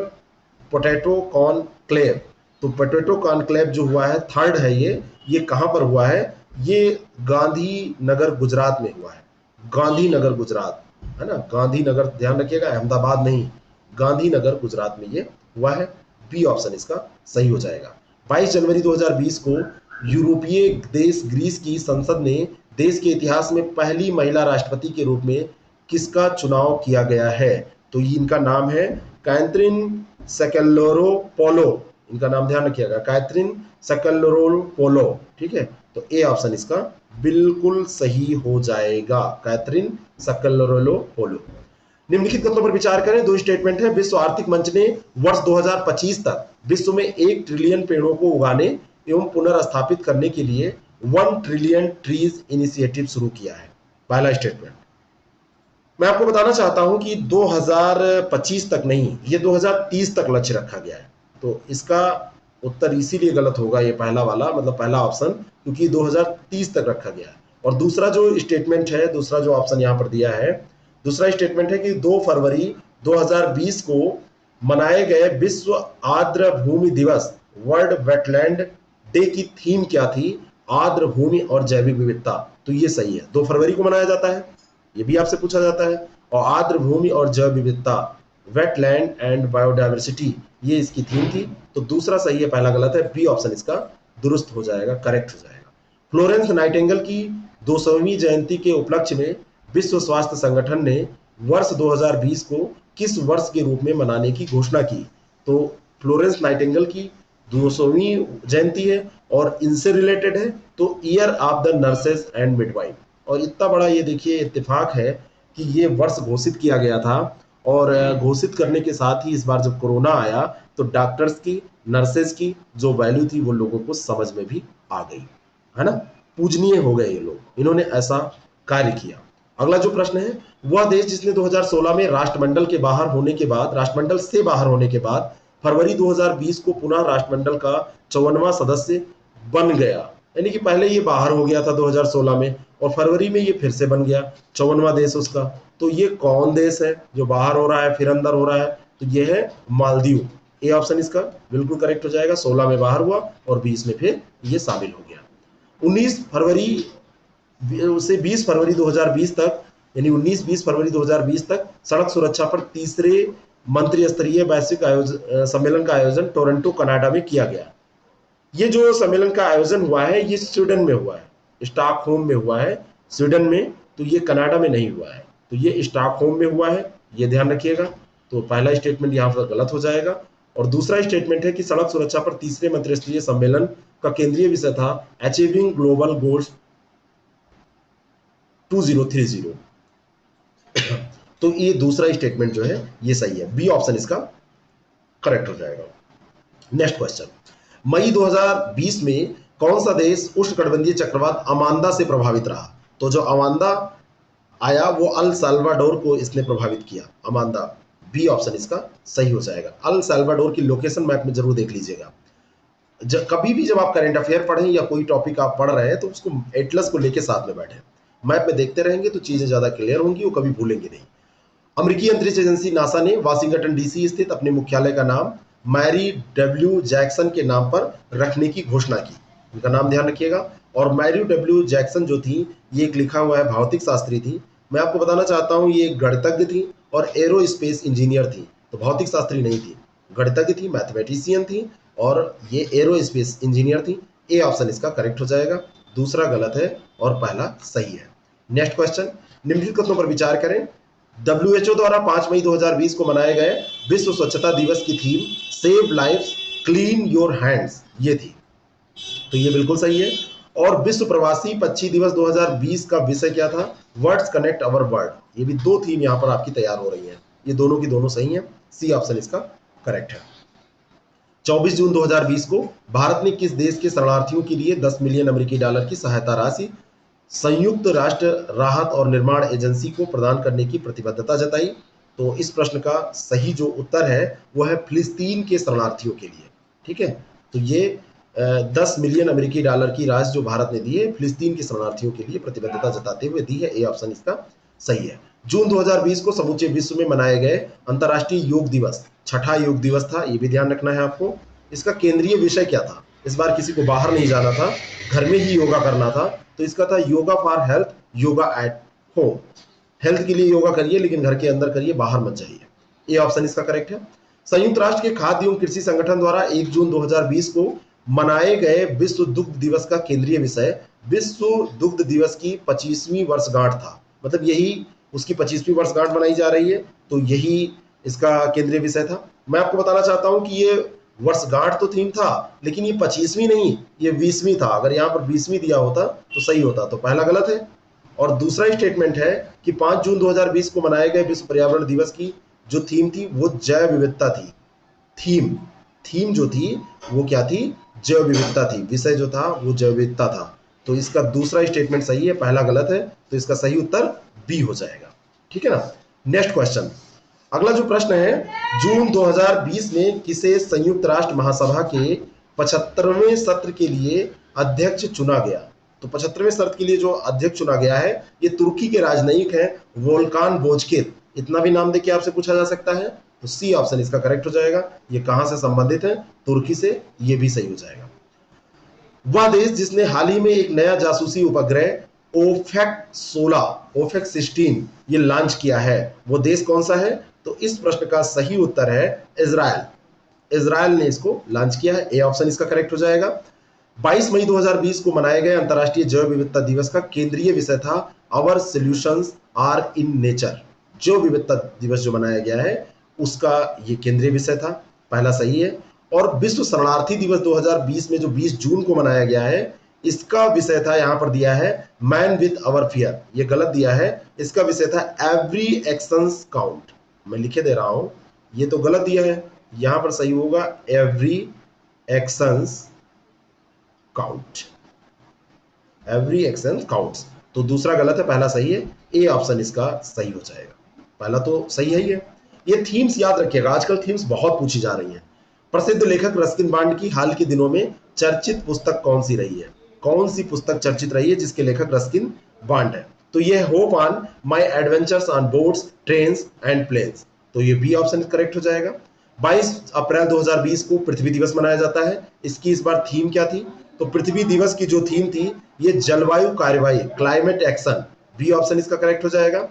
पोटैटो कॉनक्लेव, तो पोटैटो कॉनक्लेव जो हुआ है, थर्ड है ये कहाँ पर हुआ है? ये गांधीनगर गुजरात में हुआ है। गांधीनगर गुजरात है ना, गांधीनगर, ध्यान रखिएगा, अहमदाबाद नहीं, गांधीनगर गुजरात में ये हुआ है। बी ऑप्शन इसका सही हो जाएगा। 22 जनवरी 2020 को यूरोपीय देश ग्रीस की संसद ने देश के इतिहास में पहली महिला राष्ट्रपति के रूप में किसका चुनाव किया गया है? तो इनका नाम है कैथरीन सकैलोरोपोलो। इनका नाम ध्यान रखिएगा, कैथरीन सकैलोरोपोलो। ठीक है, तो ए ऑप्शन इसका बिल्कुल सही हो जाएगा, कैथरीन सकैलोरोपोलो। निम्नलिखित कथनों पर विचार करें। दो स्टेटमेंट है। विश्व आर्थिक मंच ने वर्ष 2025 तक विश्व में 1 ट्रिलियन पेड़ों को उगाने एवं पुनर्स्थापित करने के लिए 1 ट्रिलियन ट्रीज इनिशिएटिव शुरू किया है। पहला स्टेटमेंट। मैं आपको बताना चाहता हूं कि 2025 तक नहीं, ये 2030 तक लक्ष्य रखा गया है। तो इसका उत्तर इसीलिए गलत होगा ये पहला वाला, मतलब पहला ऑप्शन, क्योंकि 2030 तक रखा गया है। और दूसरा जो स्टेटमेंट है, दूसरा जो ऑप्शन यहां पर दिया है, दूसरा स्टेटमेंट है कि 2 फरवरी 2020 को मनाए गए विश्व आर्द्र भूमि दिवस, वर्ल्ड वेटलैंड डे की थीम क्या थी? आर्द्र भूमि और जैविक विविधता। तो ये सही है, 2 फरवरी को मनाया जाता है, ये भी आपसे पूछा जाता है। और आर्द्र भूमि और जैव विविधता, वेटलैंड एंड बायोडाइवर्सिटी, ये इसकी थीम थी। तो दूसरा सही है, पहला गलत है। बी ऑप्शन इसका दुरुस्त हो जाएगा, करेक्ट हो जाएगा। फ्लोरेंस नाइटिंगेल की 200वीं जयंती के उपलक्ष्य में विश्व स्वास्थ्य संगठन ने वर्ष 2020 को किस वर्ष के रूप में मनाने की घोषणा की? तो फ्लोरेंस नाइटिंगेल की 200वीं जयंती है और इनसे रिलेटेड है, तो year of the nurses and midwife. और इतना बड़ा ये देखिए इत्तेफाक है कि ये वर्ष घोषित किया गया था, और घोषित करने के साथ ही इस बार जब कोरोना आया तो डॉक्टर्स की, नर्सेस की जो वैल्यू थी वो लोगों को समझ में भी आ गई, है ना। पूजनीय हो गए ये लोग, इन्होंने ऐसा कार्य किया। अगला जो प्रश्न है, वह देश जिसने 2016 में राष्ट्रमंडल से बाहर होने के बाद फरवरी 2020 को पुनः राष्ट्रमंडल का 54वां सदस्य बन गया। यानी कि पहले ये बाहर हो गया था 2016 में, और फरवरी में ये फिर से बन गया 54वां देश उसका। तो ये कौन देश है जो बाहर हो रहा है फिर अंदर हो रहा है? तो ये है मालदीव। ए ऑप्शन इसका बिल्कुल करेक्ट हो जाएगा। 16 में बाहर हुआ और 20 में फिर ये शामिल हो गया। 19 फरवरी से 20 फरवरी 2020 तक, यानी 19-20 फरवरी 2020 तक सड़क सुरक्षा पर तीसरे मंत्री स्तरीय वैश्विक सम्मेलन का आयोजन टोरंटो कनाडा में किया गया। ये जो सम्मेलन का आयोजन हुआ है ये स्वीडन में हुआ है, स्टॉकहोम में हुआ है स्वीडन में, तो ये कनाडा में नहीं हुआ है। तो ये स्टॉकहोम में हुआ है, ये ध्यान रखिएगा। तो पहला स्टेटमेंट यहाँ पर गलत हो जाएगा। और दूसरा स्टेटमेंट है कि सड़क सुरक्षा पर तीसरे मंत्रिस्तरीय सम्मेलन का केंद्रीय विषय था अचीविंग ग्लोबल गोल्स 2030। तो ये दूसरा स्टेटमेंट जो है ये सही है, बी ऑप्शन इसका करेक्ट हो जाएगा। नेक्स्ट क्वेश्चन, मई 2020 में कौन सा देश उष्णकटिबंधीय चक्रवात अमांदा से प्रभावित रहा? तो जो अमांदा आया वो अल साल्वाडोर को इसने प्रभावित किया। अमांदा, बी ऑप्शन इसका सही हो जाएगा। अल साल्वाडोर की लोकेशन मैप में जरूर देख लीजिएगा। कभी भी जब आप करंट अफेयर पढ़ें या कोई टॉपिक आप पढ़ रहे हैं तो उसको एटलस को लेके साथ में बैठे, मैप में देखते रहेंगे तो चीजें ज्यादा क्लियर होंगी, वो कभी भूलेंगे नहीं। अमेरिकी अंतरिक्ष एजेंसी नासा ने वाशिंगटन डीसी स्थित अपने मुख्यालय का नाम मैरी डब्ल्यू जैक्सन के नाम पर रखने की घोषणा की। उनका नाम ध्यान रखिएगा। और मैरी डब्ल्यू जैक्सन जो थी, ये एक लिखा हुआ है भौतिक शास्त्री थी। मैं आपको बताना चाहता हूँ ये एक गणितज्ञ थी और एरोस्पेस इंजीनियर थी। तो भौतिक शास्त्री नहीं थी, गणितज्ञ थी, मैथमेटिशियन थी और ये एरोस्पेस इंजीनियर थी। ए ऑप्शन इसका करेक्ट हो जाएगा। दूसरा गलत है और पहला सही है। नेक्स्ट क्वेश्चन, निम्नलिखित कथनों पर विचार करें। WHO द्वारा 5 मई 2020 को मनाए गए विश्व स्वच्छता दिवस की theme save lives clean your hands ये थी, तो ये बिल्कुल सही है। और विश्व प्रवासी पक्षी दिवस 2020 का विषय क्या था? वर्ड्स कनेक्ट अवर वर्ल्ड। ये भी दो थीम यहाँ पर आपकी तैयार हो रही हैं, ये दोनों की दोनों सही हैं। सी ऑप्शन इसका करेक्ट है। 24 जून 2020 को भारत ने किस देश के शरणार्थियों के लिए 10 मिलियन अमेरिकी डॉलर की सहायता राशि संयुक्त राष्ट्र राहत और निर्माण एजेंसी को प्रदान करने की प्रतिबद्धता जताई? तो इस प्रश्न का सही जो उत्तर है वो है फिलिस्तीन के शरणार्थियों के लिए। ठीक है, तो ये 10 मिलियन अमेरिकी डॉलर की राशि जो भारत ने दी है फिलिस्तीन के शरणार्थियों के लिए प्रतिबद्धता जताते हुए दी है। ए ऑप्शन इसका सही है। जून 2020 को समूचे विश्व में मनाए गए अंतर्राष्ट्रीय योग दिवस, छठा योग दिवस था, ये भी ध्यान रखना है आपको। इसका केंद्रीय विषय क्या था? इस बार किसी को बाहर नहीं जाना था, घर में ही योगा करना था, तो इसका था yoga for health, yoga at home. Health के लिए योगा करिए लेकिन घर के अंदर करिए, बाहर मत जाइए। ये ऑप्शन इसका करेक्ट है। संयुक्त राष्ट्र के खाद्य एवं कृषि संगठन द्वारा 1 जून 2020 को मनाए गए विश्व दुग्ध दिवस का केंद्रीय विषय विश्व दुग्ध दिवस की 25वीं वर्षगांठ था। मतलब यही उसकी 25वीं वर्षगांठ मनाई जा रही है, तो यही इसका केंद्रीय विषय था। मैं आपको बताना चाहता हूं कि ये वर्षगांठ तो थीम था लेकिन ये 25वीं नहीं, ये 20वीं था। अगर यहाँ पर 20वीं दिया होता तो सही होता, तो पहला गलत है। और दूसरा स्टेटमेंट है कि 5 जून 2020 को मनाए गए विश्व पर्यावरण दिवस की जो थीम थी वो जैव विविधता थी। थीम जो थी वो क्या थी? जैव विविधता थी। विषय जो था वो जैव विविधता था। तो इसका दूसरा स्टेटमेंट सही है, पहला गलत है, तो इसका सही उत्तर बी हो जाएगा। ठीक है ना। नेक्स्ट क्वेश्चन, अगला जो प्रश्न है, जून 2020 में किसे संयुक्त राष्ट्र महासभा के 75वें सत्र के लिए अध्यक्ष चुना गया? तो 75वें सत्र के लिए जो अध्यक्ष चुना गया है ये तुर्की के राजनयिक हैं वोल्कान बोजकिर। इतना भी नाम देके आपसे पूछा जा सकता है, तो सी ऑप्शन इसका करेक्ट हो जाएगा। ये कहां से संबंधित है? तुर्की से, ये भी सही हो जाएगा। वह देश जिसने हाल ही में एक नया जासूसी उपग्रह ओफेक 16 ओफेक 16 ये लॉन्च किया है, वो देश कौन सा है? तो इस प्रश्न का सही उत्तर है इजराइल। इजराइल ने इसको लॉन्च किया है। ए ऑप्शन इसका करेक्ट हो जाएगा। 22 मई 2020 को मनाए गए अंतर्राष्ट्रीय जैव विविधता दिवस का केंद्रीय विषय था our solutions are in nature. जैव विविधता दिवस जो मनाया गया है उसका ये केंद्रीय विषय था, पहला सही है। और विश्व शरणार्थी दिवस 2020 में जो 20 जून को मनाया गया है इसका विषय था, यहां पर दिया है मैन विथ अवर फियर, ये गलत दिया है। इसका विषय था एवरी एक्शंस काउंट। मैं लिखे दे रहा हूं, ये तो गलत दिया है, यहां पर सही होगा every actions count. Every action counts, तो दूसरा गलत है, पहला सही है। ए ऑप्शन इसका सही हो जाएगा। पहला तो सही है। ये थीम्स याद रखिएगा, आजकल थीम्स बहुत पूछी जा रही हैं। प्रसिद्ध लेखक रस्किन बॉन्ड की हाल के दिनों में चर्चित पुस्तक कौन सी रही है? कौन सी पुस्तक चर्चित रही है जिसके लेखक रस्किन बॉन्ड है? तो ये hope on my adventures on boats, trains and planes, तो ये बी ऑप्शन करेक्ट हो जाएगा। 22 अप्रैल 2020 को पृथ्वी दिवस मनाया जाता है। इसकी इस बार थीम क्या थी? तो पृथ्वी दिवस की जो थीम थी ये जलवायु कार्यवाही, क्लाइमेट एक्शन। बी ऑप्शन इसका करेक्ट हो जाएगा।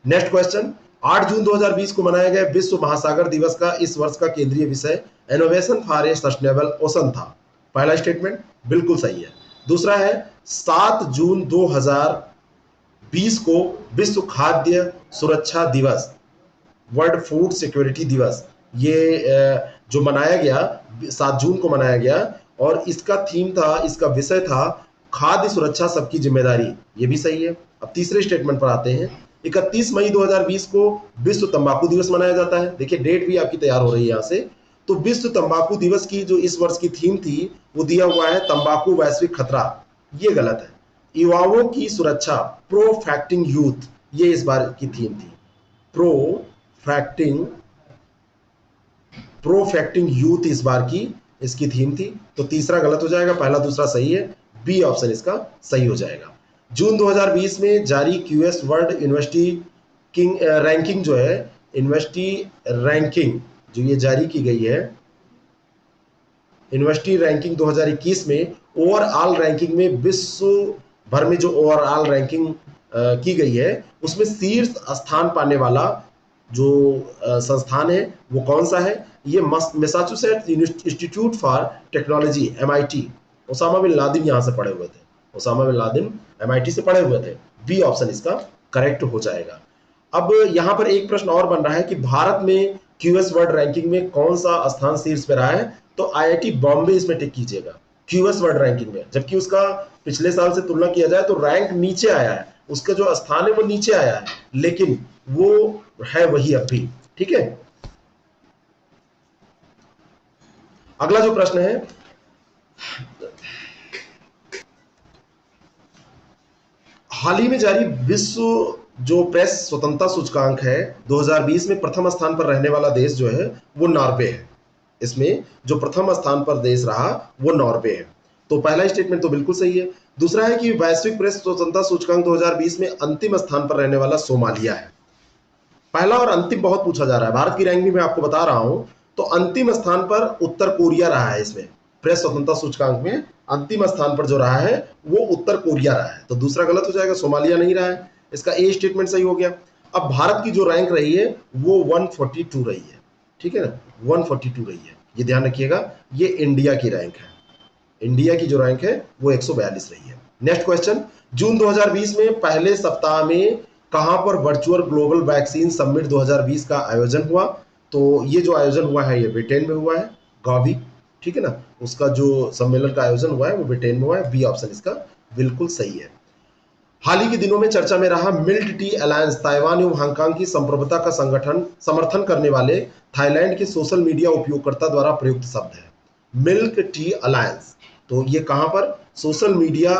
नेक्स्ट क्वेश्चन, 8 जून 2020 को मनाया गया विश्व महासागर दिवस का इस वर्ष का केंद्रीय विषय innovation for a sustainable ocean था। पहला स्टेटमेंट बिल्कुल सही है। दूसरा है 7 जून 2020 को विश्व खाद्य सुरक्षा दिवस, वर्ल्ड फूड सिक्योरिटी दिवस, ये जो मनाया गया 7 जून को मनाया गया और इसका थीम था, इसका विषय था खाद्य सुरक्षा सबकी जिम्मेदारी, ये भी सही है। अब तीसरे स्टेटमेंट पर आते हैं। 31 मई 2020 को विश्व तंबाकू दिवस मनाया जाता है। देखिए डेट भी आपकी तैयार हो रही है यहाँ से। तो विश्व तंबाकू दिवस की जो इस वर्ष की थीम थी वो दिया हुआ है तंबाकू वैश्विक खतरा, ये गलत है। युवाओं की सुरक्षा, प्रोफेक्टिंग यूथ, ये इस बार की थीम थी। प्रोफैक्टिंग प्रोफेक्टिंग यूथ इस बार की इसकी थीम थी। तो तीसरा गलत हो जाएगा, पहला दूसरा सही है, बी ऑप्शन इसका सही हो जाएगा। जून 2020 में जारी QS world university king ranking जो है, यूनिवर्सिटी रैंकिंग जो ये जारी की गई है, यूनिवर्सिटी रैंकिंग 2021 में ओवरऑल रैंकिंग में विश्व भर में जो ओवरऑल रैंकिंग की गई है उसमें शीर्ष स्थान पाने वाला जो संस्थान है वो कौन सा है? ये Massachusetts institute for technology, MIT. Osama bin Laden यहाँ से पढ़े हुए थे, ओसामा बिन लादेन एमआईटी से पढ़े हुए थे। बी ऑप्शन इसका करेक्ट हो जाएगा। अब यहाँ पर एक प्रश्न और बन रहा है कि भारत में क्यूएस वर्ल्ड रैंकिंग में कौन सा स्थान शीर्ष पे रहा है? तो आईआईटी बॉम्बे इसमें टिक कीजिएगा क्यूएस वर्ल्ड रैंकिंग में, जबकि उसका पिछले साल से तुलना किया जाए तो रैंक नीचे आया है, उसका जो स्थान है वो नीचे आया है, लेकिन वो है वही अब भी। ठीक है, अगला जो प्रश्न है, हाल ही में जारी विश्व जो प्रेस स्वतंत्रता सूचकांक है 2020 में प्रथम स्थान पर रहने वाला देश जो है वो नॉर्वे है। इसमें जो प्रथम स्थान पर देश रहा वो नॉर्वे है। तो पहला स्टेटमेंट तो बिल्कुल सही है। दूसरा है कि वैश्विक प्रेस स्वतंत्रता सूचकांक 2020 में अंतिम स्थान पर रहने वाला सोमालिया है। पहला और अंतिम बहुत पूछा जा रहा है, भारत की रैंक भी मैं आपको बता रहा हूं। तो अंतिम स्थान पर उत्तर कोरिया रहा है, इसमें प्रेस स्वतंत्रता सूचकांक में अंतिम स्थान पर जो रहा है वो उत्तर कोरिया रहा है। तो दूसरा गलत हो जाएगा, सोमालिया नहीं रहा है। इसका ए स्टेटमेंट सही हो गया। अब भारत की जो रैंक रही है वो 142 रही है, ठीक है ना, 142 रही है, ये ध्यान रखिएगा। ये इंडिया की रैंक है, इंडिया की जो रैंक है वो 142 रही है। नेक्स्ट क्वेश्चन, जून 2020 में पहले सप्ताह में कहां पर वर्चुअल ग्लोबल वैक्सीन समिट 2020 का आयोजन हुआ? तो ये जो आयोजन हुआ है ये ब्रिटेन में हुआ है, गावी, ठीक है ना, उसका जो सम्मेलन का आयोजन हुआ है वो ब्रिटेन में हुआ है। बी ऑप्शन इसका बिल्कुल सही है। हाल ही के दिनों में चर्चा में रहा मिल्क टी अलायंस ताइवान एवं हांगकांग की संप्रभुता का संगठन समर्थन करने वाले थाईलैंड के सोशल मीडिया उपयोगकर्ता द्वारा प्रयुक्त शब्द है, मिल्क टी अलायंस। तो ये कहां पर सोशल मीडिया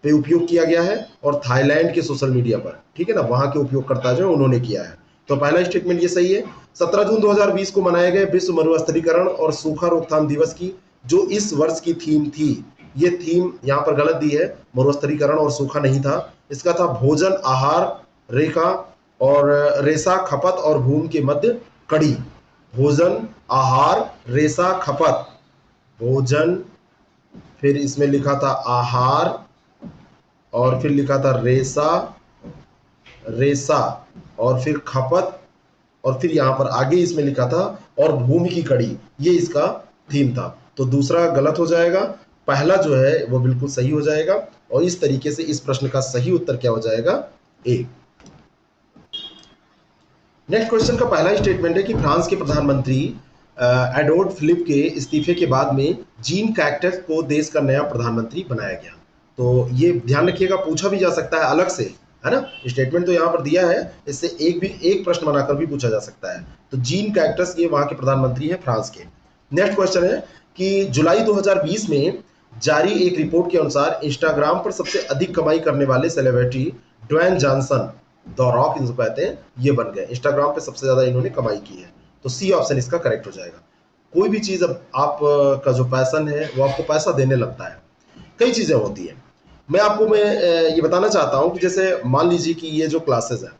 पे उपयोग किया गया है? और थाईलैंड के सोशल मीडिया पर, ठीक है ना, वहां के उपयोगकर्ता जो है उन्होंने किया है। तो पहला स्टेटमेंट ये सही है। 17 जून 2020 को मनाए गए विश्व मरुस्थलीकरण और सूखा रोकथाम दिवस की जो इस वर्ष की थीम थी, ये थीम यहाँ पर गलत दी है, मरुस्थलीकरण और सूखा नहीं था, इसका था भोजन आहार रेखा और रेशा खपत और भूमि के मध्य कड़ी। भोजन आहार रेशा खपत, भोजन, फिर इसमें लिखा था आहार और फिर लिखा था रेशा, रेशा और फिर खपत और फिर यहां पर आगे इसमें लिखा था और भूमि की कड़ी, ये इसका थीम था। तो दूसरा गलत हो जाएगा, पहला जो है वो बिल्कुल सही हो जाएगा। और इस तरीके से इस प्रश्न का सही उत्तर क्या हो जाएगा? ए। नेक्स्ट क्वेश्चन का पहला स्टेटमेंट है कि फ्रांस के प्रधानमंत्री एडोर्ड फिलिप के इस्तीफे के बाद में जीन कैक्टस को देश का नया प्रधानमंत्री बनाया गया। तो ये ध्यान रखिएगा, पूछा भी जा सकता है अलग से, है ना। स्टेटमेंट तो यहाँ पर दिया है, इससे एक प्रश्न बनाकर भी पूछा जा सकता है। तो जीन कैक्टस ये वहां के प्रधानमंत्री हैं फ्रांस के। नेक्स्ट क्वेश्चन है कि जुलाई 2020 में जारी एक रिपोर्ट के अनुसार इंस्टाग्राम पर सबसे अधिक कमाई करने वाले celebrity Dwayne Johnson, the rock इनको कहते हैं, ये बन गए। इंस्टाग्राम पे सबसे ज्यादा इन्होंने कमाई की है। तो सी ऑप्शन इसका करेक्ट हो जाएगा। कोई भी चीज अब आप का जो पैशन है वो आपको पैसा देने लगता है, कई चीजें होती है। मैं ये बताना चाहता हूं कि जैसे मान लीजिए कि ये जो क्लासेस है,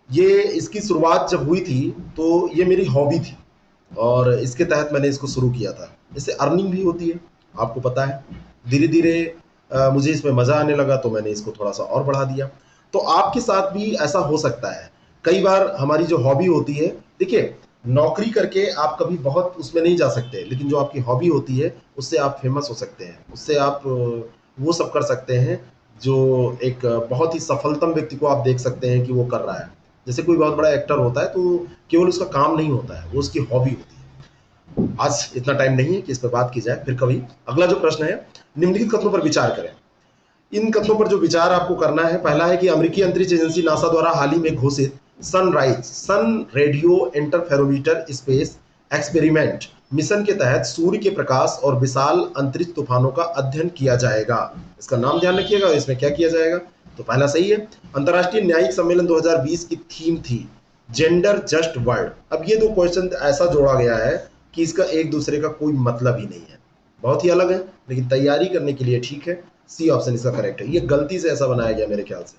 ये इसकी शुरुआत जब हुई थी तो ये मेरी हॉबी थी और इसके तहत मैंने इसको शुरू किया था। इससे अर्निंग भी होती है, आपको पता है। धीरे धीरे मुझे इसमें मजा आने लगा तो मैंने इसको थोड़ा सा और बढ़ा दिया। तो आपके साथ भी ऐसा हो सकता है। कई बार हमारी जो हॉबी होती है, देखिए नौकरी करके आप कभी बहुत उसमें नहीं जा सकते, लेकिन जो आपकी हॉबी होती है उससे आप फेमस हो सकते हैं, उससे आप वो सब कर सकते हैं जो एक बहुत ही सफलतम व्यक्ति को आप देख सकते हैं कि वो कर रहा है। जैसे कोई बहुत बड़ा एक्टर होता है तो केवल उसका काम नहीं होता है, वो उसकी हॉबी होती है। आज इतना टाइम नहीं है कि इस पर बात की जाए, फिर कभी। अगला जो प्रश्न है, निम्नलिखित कथनों पर विचार करें। इन कथनों पर जो विचार आपको करना है, पहला है कि अमेरिकी अंतरिक्ष एजेंसी नासा द्वारा हाल ही में घोषित sun radio interferometer space experiment mission के तहत सूर्य के प्रकाश और विशाल अंतरिक्ष तूफानों का अध्ययन किया जाएगा। इसका नाम ध्यान रखिएगा, इसमें क्या किया जाएगा? तो पहला सही है। अंतर्राष्ट्रीय न्यायिक सम्मेलन 2020 की थीम थी जेंडर जस्ट वर्ल्ड। अब ये दो क्वेश्चन ऐसा जोड़ा गया है कि इसका एक दूसरे का कोई मतलब ही नहीं है, बहुत ही अलग है, लेकिन तैयारी करने के लिए ठीक है। सी ऑप्शन इसका करेक्ट है। ये गलती से ऐसा बनाया गया मेरे ख्याल से,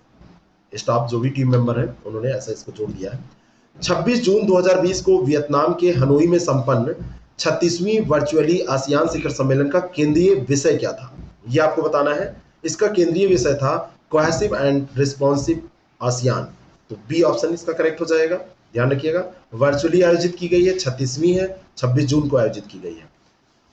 स्टाफ जो भी टीम मेंबर है उन्होंने ऐसा इसको जोड़ दिया है। 26 जून 2020 को वियतनाम के हनोई में संपन्न 36वीं वर्चुअली आसियान शिखर सम्मेलन का केंद्रीय विषय क्या था, ये आपको बताना है। इसका केंद्रीय विषय था कोहेसिव एंड रिस्पॉन्सिव आसियान। तो बी ऑप्शन इसका करेक्ट हो जाएगा। ध्यान रखिएगा, वर्चुअली आयोजित की गई है, 36वीं है, 26 जून को आयोजित की गई है।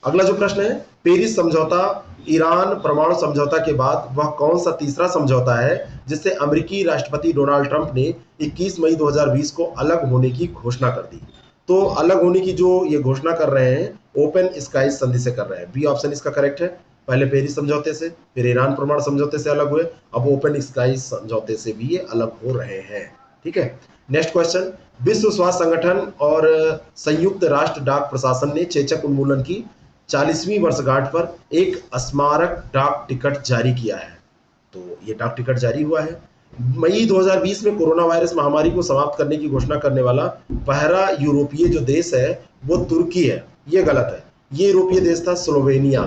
अगला जो प्रश्न है, पेरिस समझौता ईरान परमाणु समझौता के बाद वह कौन सा तीसरा समझौता है जिससे अमेरिकी राष्ट्रपति डोनाल्ड ट्रंप ने 21 मई 2020 को अलग होने की घोषणा कर दी। तो अलग होने की जो ये घोषणा कर रहे हैं ओपन स्काईज संधि से कर रहे हैं। बी ऑप्शन इसका करेक्ट है। पहले पेरिस समझौते से, फिर ईरान परमाणु समझौते से अलग हुए, अब ओपन स्काईज समझौते से भी ये अलग हो रहे हैं। ठीक है, नेक्स्ट क्वेश्चन, विश्व स्वास्थ्य संगठन और संयुक्त राष्ट्र डाक प्रशासन ने चेचक उन्मूलन की 40वीं वर्षगांठ पर एक स्मारक डाक टिकट जारी किया है। तो ये डाक टिकट जारी हुआ है। मई 2020 में कोरोना वायरस महामारी को समाप्त करने की घोषणा करने वाला पहला यूरोपीय जो देश है वो तुर्की है, ये गलत है। ये यूरोपीय देश था स्लोवेनिया।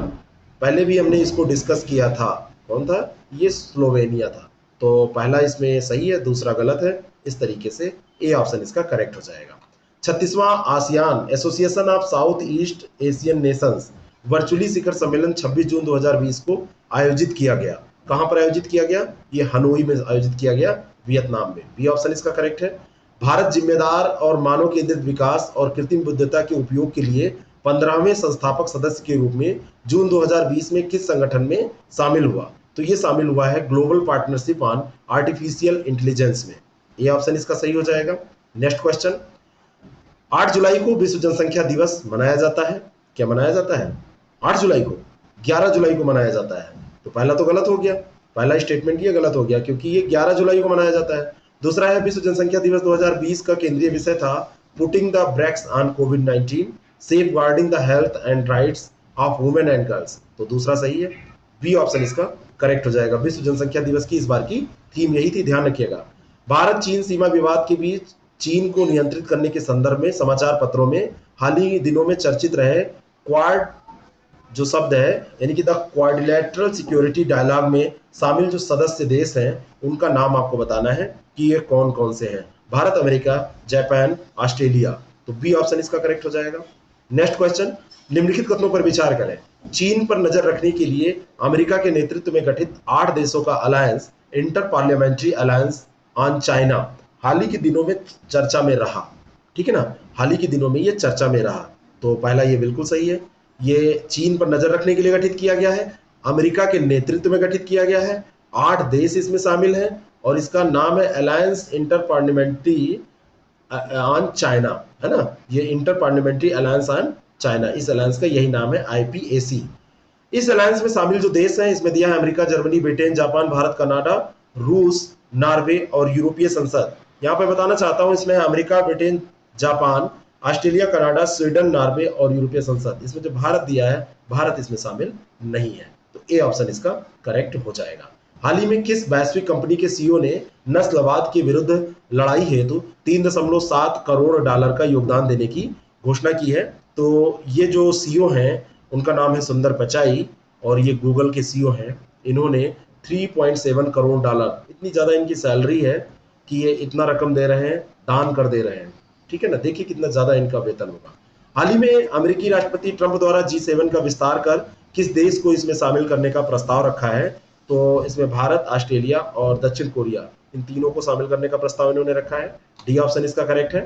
पहले भी हमने इसको डिस्कस किया था, कौन था ये, स्लोवेनिया था। तो पहला इसमें सही है, दूसरा गलत है। इस तरीके से ए ऑप्शन इसका करेक्ट हो जाएगा। 36वां ASEAN association of south east Asian nations virtually शिखर सम्मेलन 26 जून 2020 को आयोजित किया गया। कहां पर आयोजित किया गया, ये हनोई में आयोजित किया गया, वियतनाम में। बी ऑप्शन इसका करेक्ट है। भारत जिम्मेदार और मानव केंद्रित विकास और कृत्रिम बुद्धिमत्ता के उपयोग के लिए 15वें संस्थापक सदस्य के रूप में जून 2020 में किस संगठन में शामिल हुआ, तो ये शामिल हुआ है global partnership on artificial intelligence में। ये ऑप्शन इसका सही हो जाएगा। नेक्स्ट क्वेश्चन, 8 जुलाई को विश्व जनसंख्या दिवस मनाया जाता है। क्या मनाया जाता है 8 जुलाई को, 11 जुलाई को मनाया जाता है। तो पहला तो गलत हो गया, पहला स्टेटमेंट ये गलत हो गया क्योंकि ये 11 जुलाई को मनाया जाता है। दूसरा है, विश्व जनसंख्या दिवस 2020 का केंद्रीय विषय था पुटिंग द ब्रेक्स ऑन कोविड-19 safeguarding the health and rights of women and girls. तो दूसरा सही है, बी ऑप्शन इसका करेक्ट हो जाएगा। विश्व जनसंख्या दिवस की इस बार की थीम यही थी, ध्यान रखिएगा। भारत चीन सीमा विवाद के बीच चीन को नियंत्रित करने के संदर्भ में समाचार पत्रों में हाल ही दिनों में चर्चित रहे क्वाड जो शब्द है, यानी कि द क्वाड्रिलेटरल सिक्योरिटी डायलॉग में शामिल जो सदस्य देश हैं उनका नाम आपको बताना है कि ये कौन कौन से हैं। Bharat, America, Japan, Australia. तो बी ऑप्शन इसका करेक्ट हो जाएगा। नेक्स्ट क्वेश्चन, निम्नलिखित कथनों पर विचार करें। चीन पर नजर रखने के लिए अमेरिका के नेतृत्व में गठित 8 देशों का alliance inter parliamentary alliance on China हाल ही के दिनों में चर्चा में रहा। ठीक है ना, हाल ही के दिनों में ये चर्चा में रहा। तो पहला ये बिल्कुल सही है, ये चीन पर नजर रखने के लिए गठित किया गया है, अमेरिका के नेतृत्व में गठित किया गया है, 8 देश इसमें शामिल हैं और इसका नाम है alliance inter parliamentary on China, है ना। ये inter parliamentary alliance on China, इस अलायंस का यही नाम है, IPAC। इस अलायंस में शामिल जो देश हैं इसमें दिया है America, Germany, Britain, Japan, Bharat, Canada, रूस, नॉर्वे और यूरोपीय संसद। यहाँ पे बताना चाहता हूँ इसमें America, Britain, Japan, Australia, Canada, Sweden, Norway और यूरोपीय संसद। इसमें जो भारत दिया है, भारत इसमें शामिल नहीं है। तो ए ऑप्शन इसका करेक्ट हो जाएगा। हाल ही में किस वैश्विक कंपनी के CEO ने नस्लवाद के विरुद्ध लड़ाई हेतु 3.7 करोड़ डॉलर का योगदान देने की घोषणा की है? तो ये जो CEO हैं उनका नाम है सुंदर पिचाई और ये गूगल के CEO हैं। इन्होंने 3.7 करोड़ डॉलर, इतनी ज्यादा इनकी सैलरी है कि ये इतना रकम दे रहे हैं, दान कर दे रहे हैं। ठीक है ना, देखिए कितना ज्यादा इनका वेतन होगा। हाल ही में अमेरिकी राष्ट्रपति ट्रंप द्वारा G7 का विस्तार कर किस देश को इसमें शामिल करने का प्रस्ताव रखा है? तो इसमें भारत, ऑस्ट्रेलिया और दक्षिण कोरिया, इन तीनों को शामिल करने का प्रस्ताव इन्होंने रखा है। डी ऑप्शन इसका करेक्ट है।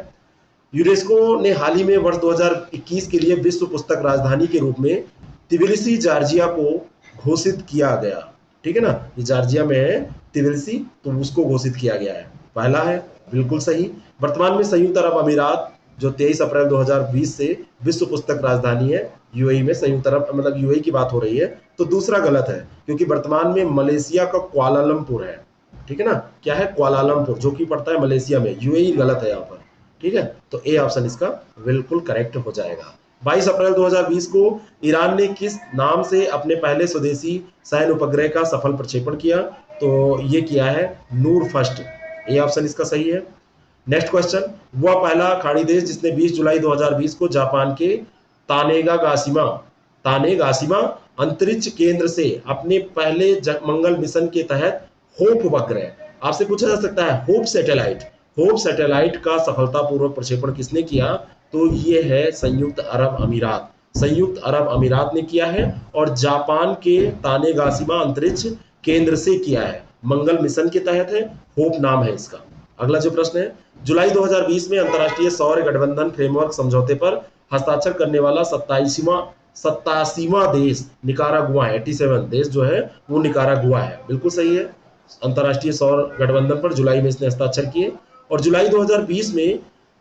यूनेस्को ने हाल ही में वर्ष 2021 के लिए विश्व पुस्तक राजधानी के रूप में तिबिलिसी, जॉर्जिया को घोषित किया गया। ठीक है ना, ये जॉर्जिया में है तिबिलिसी, तो उसको घोषित किया गया है। पहला है बिल्कुल सही। वर्तमान में संयुक्त अरब अमीरात जो 23 अप्रैल 2020 से विश्व पुस्तक राजधानी है, UAE में संयुक्त अरब मतलब UAE की बात हो रही है। तो दूसरा गलत है क्योंकि वर्तमान में मलेशिया का कुआलालंपुर है। ठीक है ना, क्या है कुआलालंपुर, जो कि पड़ता है मलेशिया में। UAE गलत है यहाँ पर। ठीक है, तो ए ऑप्शन इसका बिल्कुल करेक्ट हो जाएगा। 22 अप्रैल 2020 को ईरान ने किस नाम से अपने पहले स्वदेशी सैन्य उपग्रह का सफल प्रक्षेपण किया? तो ये किया है नूर फर्स्ट। ए ऑप्शन इसका सही है। नेक्स्ट क्वेश्चन, वह पहला खाड़ी देश जिसने 20 जुलाई 2020 को जापान के तानेगागाशिमा तानेगाशिमा अंतरिक्ष केंद्र से अपने पहले मंगल मिशन के तहत होप उपग्रह, आपसे पूछा जा सकता है होप सैटेलाइट का सफलतापूर्वक प्रक्षेपण किसने किया? तो ये है संयुक्त अरब अमीरात। संयुक्त अरब अमीरात ने किया है और जापान के तानेगाशिमा अंतरिक्ष केंद्र से किया है। मंगल मिशन के तहत है, होप नाम है इसका। अगला जो प्रश्न है, जुलाई 2020 में अंतरराष्ट्रीय सौर गठबंधन फ्रेमवर्क समझौते पर हस्ताक्षर करने वाला 87वां देश निकारागुआ है। 87 देश जो है वो निकारागुआ है, बिल्कुल सही है। अंतरराष्ट्रीय सौर गठबंधन पर जुलाई में इसने हस्ताक्षर किए। और जुलाई 2020 में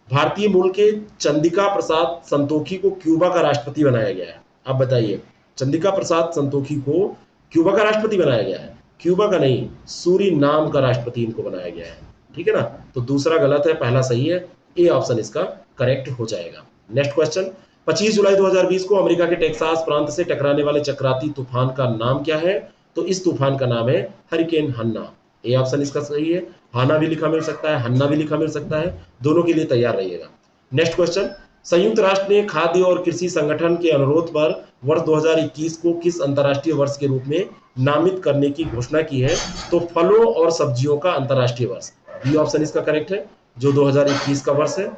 भारतीय मूल के चंद्रिका प्रसाद संतोखी को क्यूबा का राष्ट्रपति बनाया गया है। अब बताइए, चंद्रिका प्रसाद संतोखी को क्यूबा का राष्ट्रपति बनाया गया है? क्यूबा का नहीं, सूरीनाम का राष्ट्रपति इनको बनाया गया है, ठीक है ना। तो दूसरा गलत है, पहला सही है। ए ऑप्शन इसका करेक्ट हो जाएगा। नेक्स्ट क्वेश्चन, 25 जुलाई 2020 को अमेरिका के टेक्सास प्रांत से टकराने वाले चक्रवाती तूफान का नाम क्या है? तो इस तूफान का नाम है हरिकेन हन्ना। ए ऑप्शन इसका सही है। हाना भी लिखा मिल सकता है, हन्ना भी लिखा मिल सकता है, दोनों के लिए तैयार रहिएगा। नेक्स्ट क्वेश्चन, संयुक्त राष्ट्र ने खाद्य और कृषि संगठन के अनुरोध पर वर्ष 2021 को किस अंतर्राष्ट्रीय वर्ष के रूप में नामित करने की घोषणा की है? तो फलों और सब्जियों का अंतर्राष्ट्रीय वर्ष। बी ऑप्शन इसका करेक्ट है, जो 2021 का वर्ष है।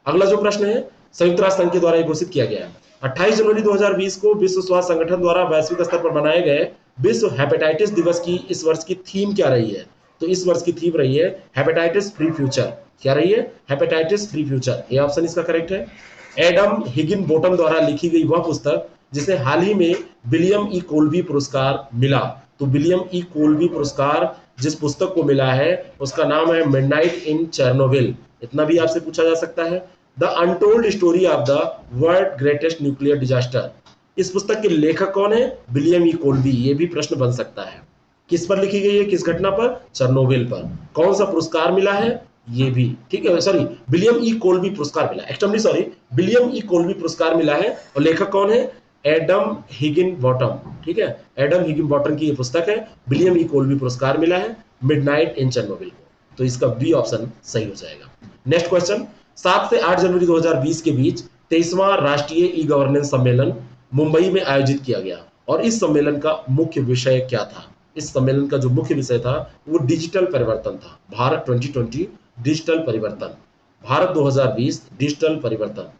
अगला जो प्रश्न है, संयुक्त राष्ट्र संघ के द्वारा घोषित किया गया है 28 जनवरी 2020 को विश्व स्वास्थ्य संगठन द्वारा वैश्विक स्तर पर मनाए गए विश्व हेपेटाइटिस दिवस की इस वर्ष की थीम क्या रही है? तो इस वर्ष की थीम रही है हेपेटाइटिस फ्री फ्यूचर। क्या रही है? Hepatitis free future. ये ऑप्शन इसका करेक्ट है। एडम हिगिनबॉटम द्वारा लिखी गई वह पुस्तक जिसे हाल ही में विलियम ई कोल्बी पुरस्कार मिला, तो विलियम ई कोल्बी पुरस्कार जिस पुस्तक को मिला है उसका नाम है मिडनाइट इन चेर्नोबिल। इतना भी आपसे पूछा जा सकता है। The untold story of the world greatest nuclear disaster, इस पुस्तक के लेखक कौन है? William E Colby. ये भी प्रश्न बन सकता है। किस पर लिखी गई है, किस घटना पर? चेर्नोबिल पर। कौन सा पुरस्कार मिला है? ये भी ठीक है, सॉरी विलियम ई कोल्बी पुरस्कार मिला, एक्सट्रीमली सॉरी, विलियम ई कोल्बी पुरस्कार मिला है। और लेखक कौन है? Adam Higginbottom. ठीक है, एडम हिगिनबॉटम की ये पुस्तक है, विलियम ई कोल्बी पुरस्कार मिला है मिडनाइट इन चेर्नोबिल को। तो इसका बी ऑप्शन सही हो जाएगा। नेक्स्ट क्वेश्चन, 7 से 8 जनवरी 2020 के बीच 23वां राष्ट्रीय ई गवर्नेंस सम्मेलन मुंबई में आयोजित किया गया और इस सम्मेलन का मुख्य विषय क्या था? इस सम्मेलन का जो मुख्य विषय था वो डिजिटल परिवर्तन था। भारत 2020 डिजिटल परिवर्तन, भारत 2020 डिजिटल परिवर्तन।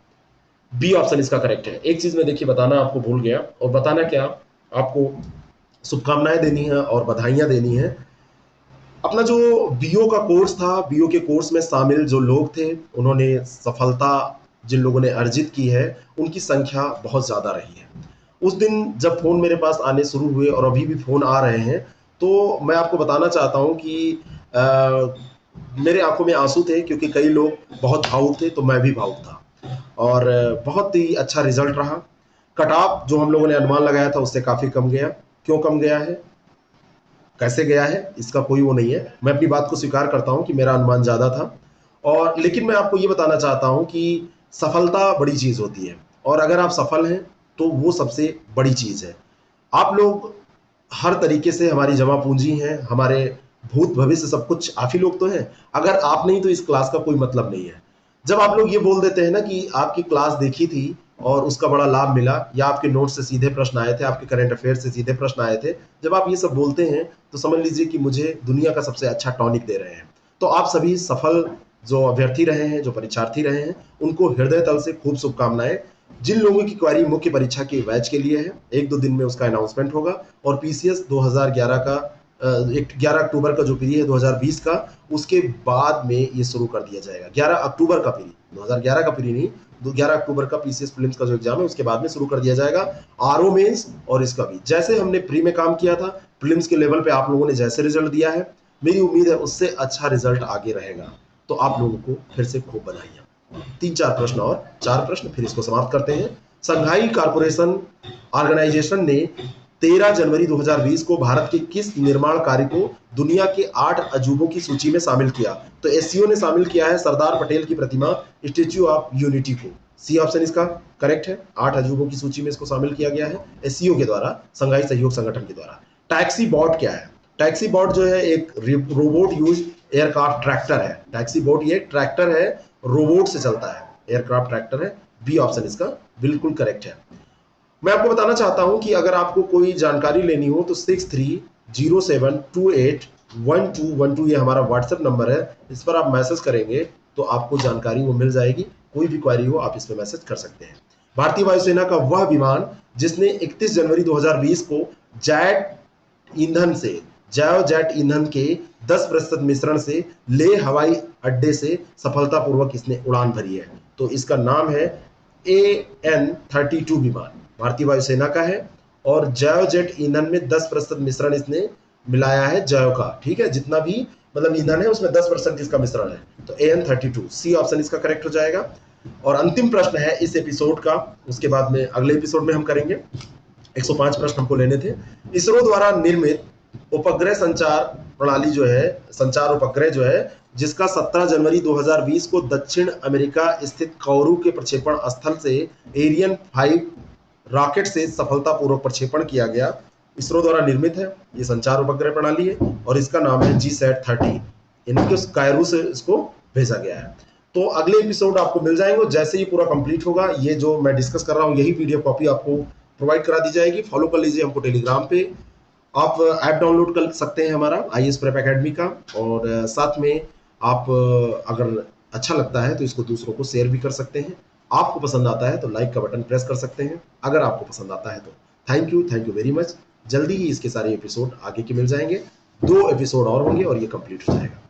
बी ऑप्शन इसका करेक्ट है। एक चीज में देखिए बताना आपको भूल गया, और बताना क्या, आपको शुभकामनाएं देनी है और बधाइयां देनी है। अपना जो बीओ का कोर्स था, बीओ के कोर्स में शामिल जो लोग थे उन्होंने सफलता जिन लोगों ने अर्जित की है उनकी संख्या बहुत ज्यादा रही है। उस दिन जब फोन मेरे पास आने शुरू हुए और अभी भी फोन आ रहे हैं, तो मैं आपको बताना चाहता हूं कि मेरे आंखों में आंसू थे, क्योंकि कई लोग बहुत भावुक थे तो मैं भी भावुक था। और बहुत ही अच्छा रिजल्ट रहा। कट ऑफ जो हम लोगों ने अनुमान लगाया था उससे काफी कम गया। क्यों कम गया है, कैसे गया है, इसका कोई वो नहीं है। मैं अपनी बात को स्वीकार करता हूं कि मेरा अनुमान ज्यादा था। और लेकिन मैं आपको ये बताना चाहता हूं कि सफलता बड़ी चीज होती है, और अगर आप सफल हैं तो वो सबसे बड़ी चीज है। आप लोग हर तरीके से हमारी जमा पूंजी हैं, हमारे भूत भविष्य सब कुछ आप ही लोग तो हैं। अगर आप नहीं तो इस क्लास का कोई मतलब नहीं है। जब आप लोग ये बोल देते हैं ना कि आपकी क्लास देखी थी और उसका बड़ा लाभ मिला, या आपके नोट से सीधे प्रश्न आए थे, आपके करंट अफेयर से सीधे प्रश्न आए थे, जब आप ये सब बोलते हैं तो समझ लीजिए कि मुझे दुनिया का सबसे अच्छा टॉनिक दे रहे हैं। तो आप सभी सफल जो अभ्यर्थी रहे हैं, जो परीक्षार्थी रहे हैं, उनको हृदय तल से खूब शुभकामनाएं। जिन लोगों की क्वेरी मुख्य परीक्षा के बैच के लिए है, 1-2 दिन में उसका अनाउंसमेंट होगा। और पीसीएस 2011 का 11 अक्टूबर का जो पीरी है 2020 का, उसके बाद में ये शुरू कर दिया जाएगा। 11 अक्टूबर का पीरी, 2011 का पीरी नहीं, 11 अक्टूबर का पीसीएस प्रीलिम्स का जो एग्जाम है उसके बाद में शुरू कर दिया जाएगा। आरओ मेंस और इसका भी, जैसे हमने प्री में काम किया था, प्रीलिम्स के लेवल पे आप लोगों ने जैसे रिजल्ट दिया है, मेरी उम्मीद है उससे अच्छा रिजल्ट आगे रहेगा। तो आप लोगों को फिर से खूब बधाइयां। 3-4 प्रश्न और 4 प्रश्न, फिर इसको समाप्त करते हैं। संघाई कॉर्पोरेशन ऑर्गेनाइजेशन ने 13 जनवरी 2020 को भारत के किस निर्माण कार्य को दुनिया के 8 अजूबों की सूची में शामिल किया? तो एससीओ ने शामिल किया है सरदार पटेल की प्रतिमा, स्टेच्यू ऑफ यूनिटी को। सी ऑप्शन इसका करेक्ट है। 8 अजूबों की सूची में इसको शामिल किया गया है एससीओ के द्वारा, संघाई सहयोग संगठन के द्वारा। टैक्सी बॉट क्या है? टैक्सी बॉट जो है एक रोबोट यूज एयरक्राफ्ट ट्रैक्टर है। टैक्सी बॉट ये ट्रैक्टर है, रोबोट से चलता है, एयरक्राफ्ट ट्रैक्टर है। बी ऑप्शन इसका बिल्कुल करेक्ट है। मैं आपको बताना चाहता हूं कि अगर आपको कोई जानकारी लेनी हो तो 6307281212 ये हमारा व्हाट्सएप नंबर है। इस पर आप मैसेज करेंगे तो आपको जानकारी वो मिल जाएगी। कोई भी क्वेरी हो आप इस पर मैसेज कर सकते हैं। भारतीय वायुसेना का वह विमान जिसने 31 जनवरी 2020 को जेट ईंधन से, जैव जेट ईंधन के 10% मिश्रण से लेह हवाई अड्डे से सफलतापूर्वक इसने उड़ान भरी है, तो इसका नाम है AN-32 विमान, भारतीय वायुसेना का है। और जैव जेट ईंधन में 10% मिश्रण इसने मिलाया है, जैव का, ठीक है, जितना भी मतलब ईंधन है उसमें 10% इसका मिश्रण है, तो AN-32 सी ऑप्शन इसका करेक्ट हो जाएगा। और अंतिम प्रश्न है इस एपिसोड का, उसके बाद में अगले एपिसोड में हम करेंगे। 105 प्रश्न हमको लेने थे। इसरो द्वारा निर्मित उपग्रह संचार प्रणाली जो है, संचार उपग्रह जो है, जिसका 17 जनवरी 2020 को दक्षिण अमेरिका स्थित कौरू के प्रक्षेपण स्थल से एरियन 5 रॉकेट से सफलतापूर्वक प्रक्षेपण किया गया, इसरो द्वारा निर्मित है। ये संचार उपग्रह प्रणाली है और इसका नाम है GSAT-30। इनके कायरू से इसको भेजा गया है। तो अगले एपिसोड आपको मिल जाएंगे। जैसे ही पूरा कंप्लीट होगा, ये जो मैं डिस्कस कर रहा हूँ यही पीडीएफ कॉपी आपको प्रोवाइड करा दी जाएगी। फॉलो कर लीजिए हमको टेलीग्राम पे। आप ऐप डाउनलोड कर सकते हैं हमारा IAS प्रेप एकेडमी का, और साथ में आप अगर अच्छा लगता है तो इसको दूसरों को शेयर भी कर सकते हैं। आपको पसंद आता है तो लाइक का बटन प्रेस कर सकते हैं, अगर आपको पसंद आता है तो। Thank you very much. जल्दी ही इसके सारे एपिसोड आगे के मिल जाएंगे। 2 एपिसोड और होंगे और ये कंप्लीट हो जाएगा।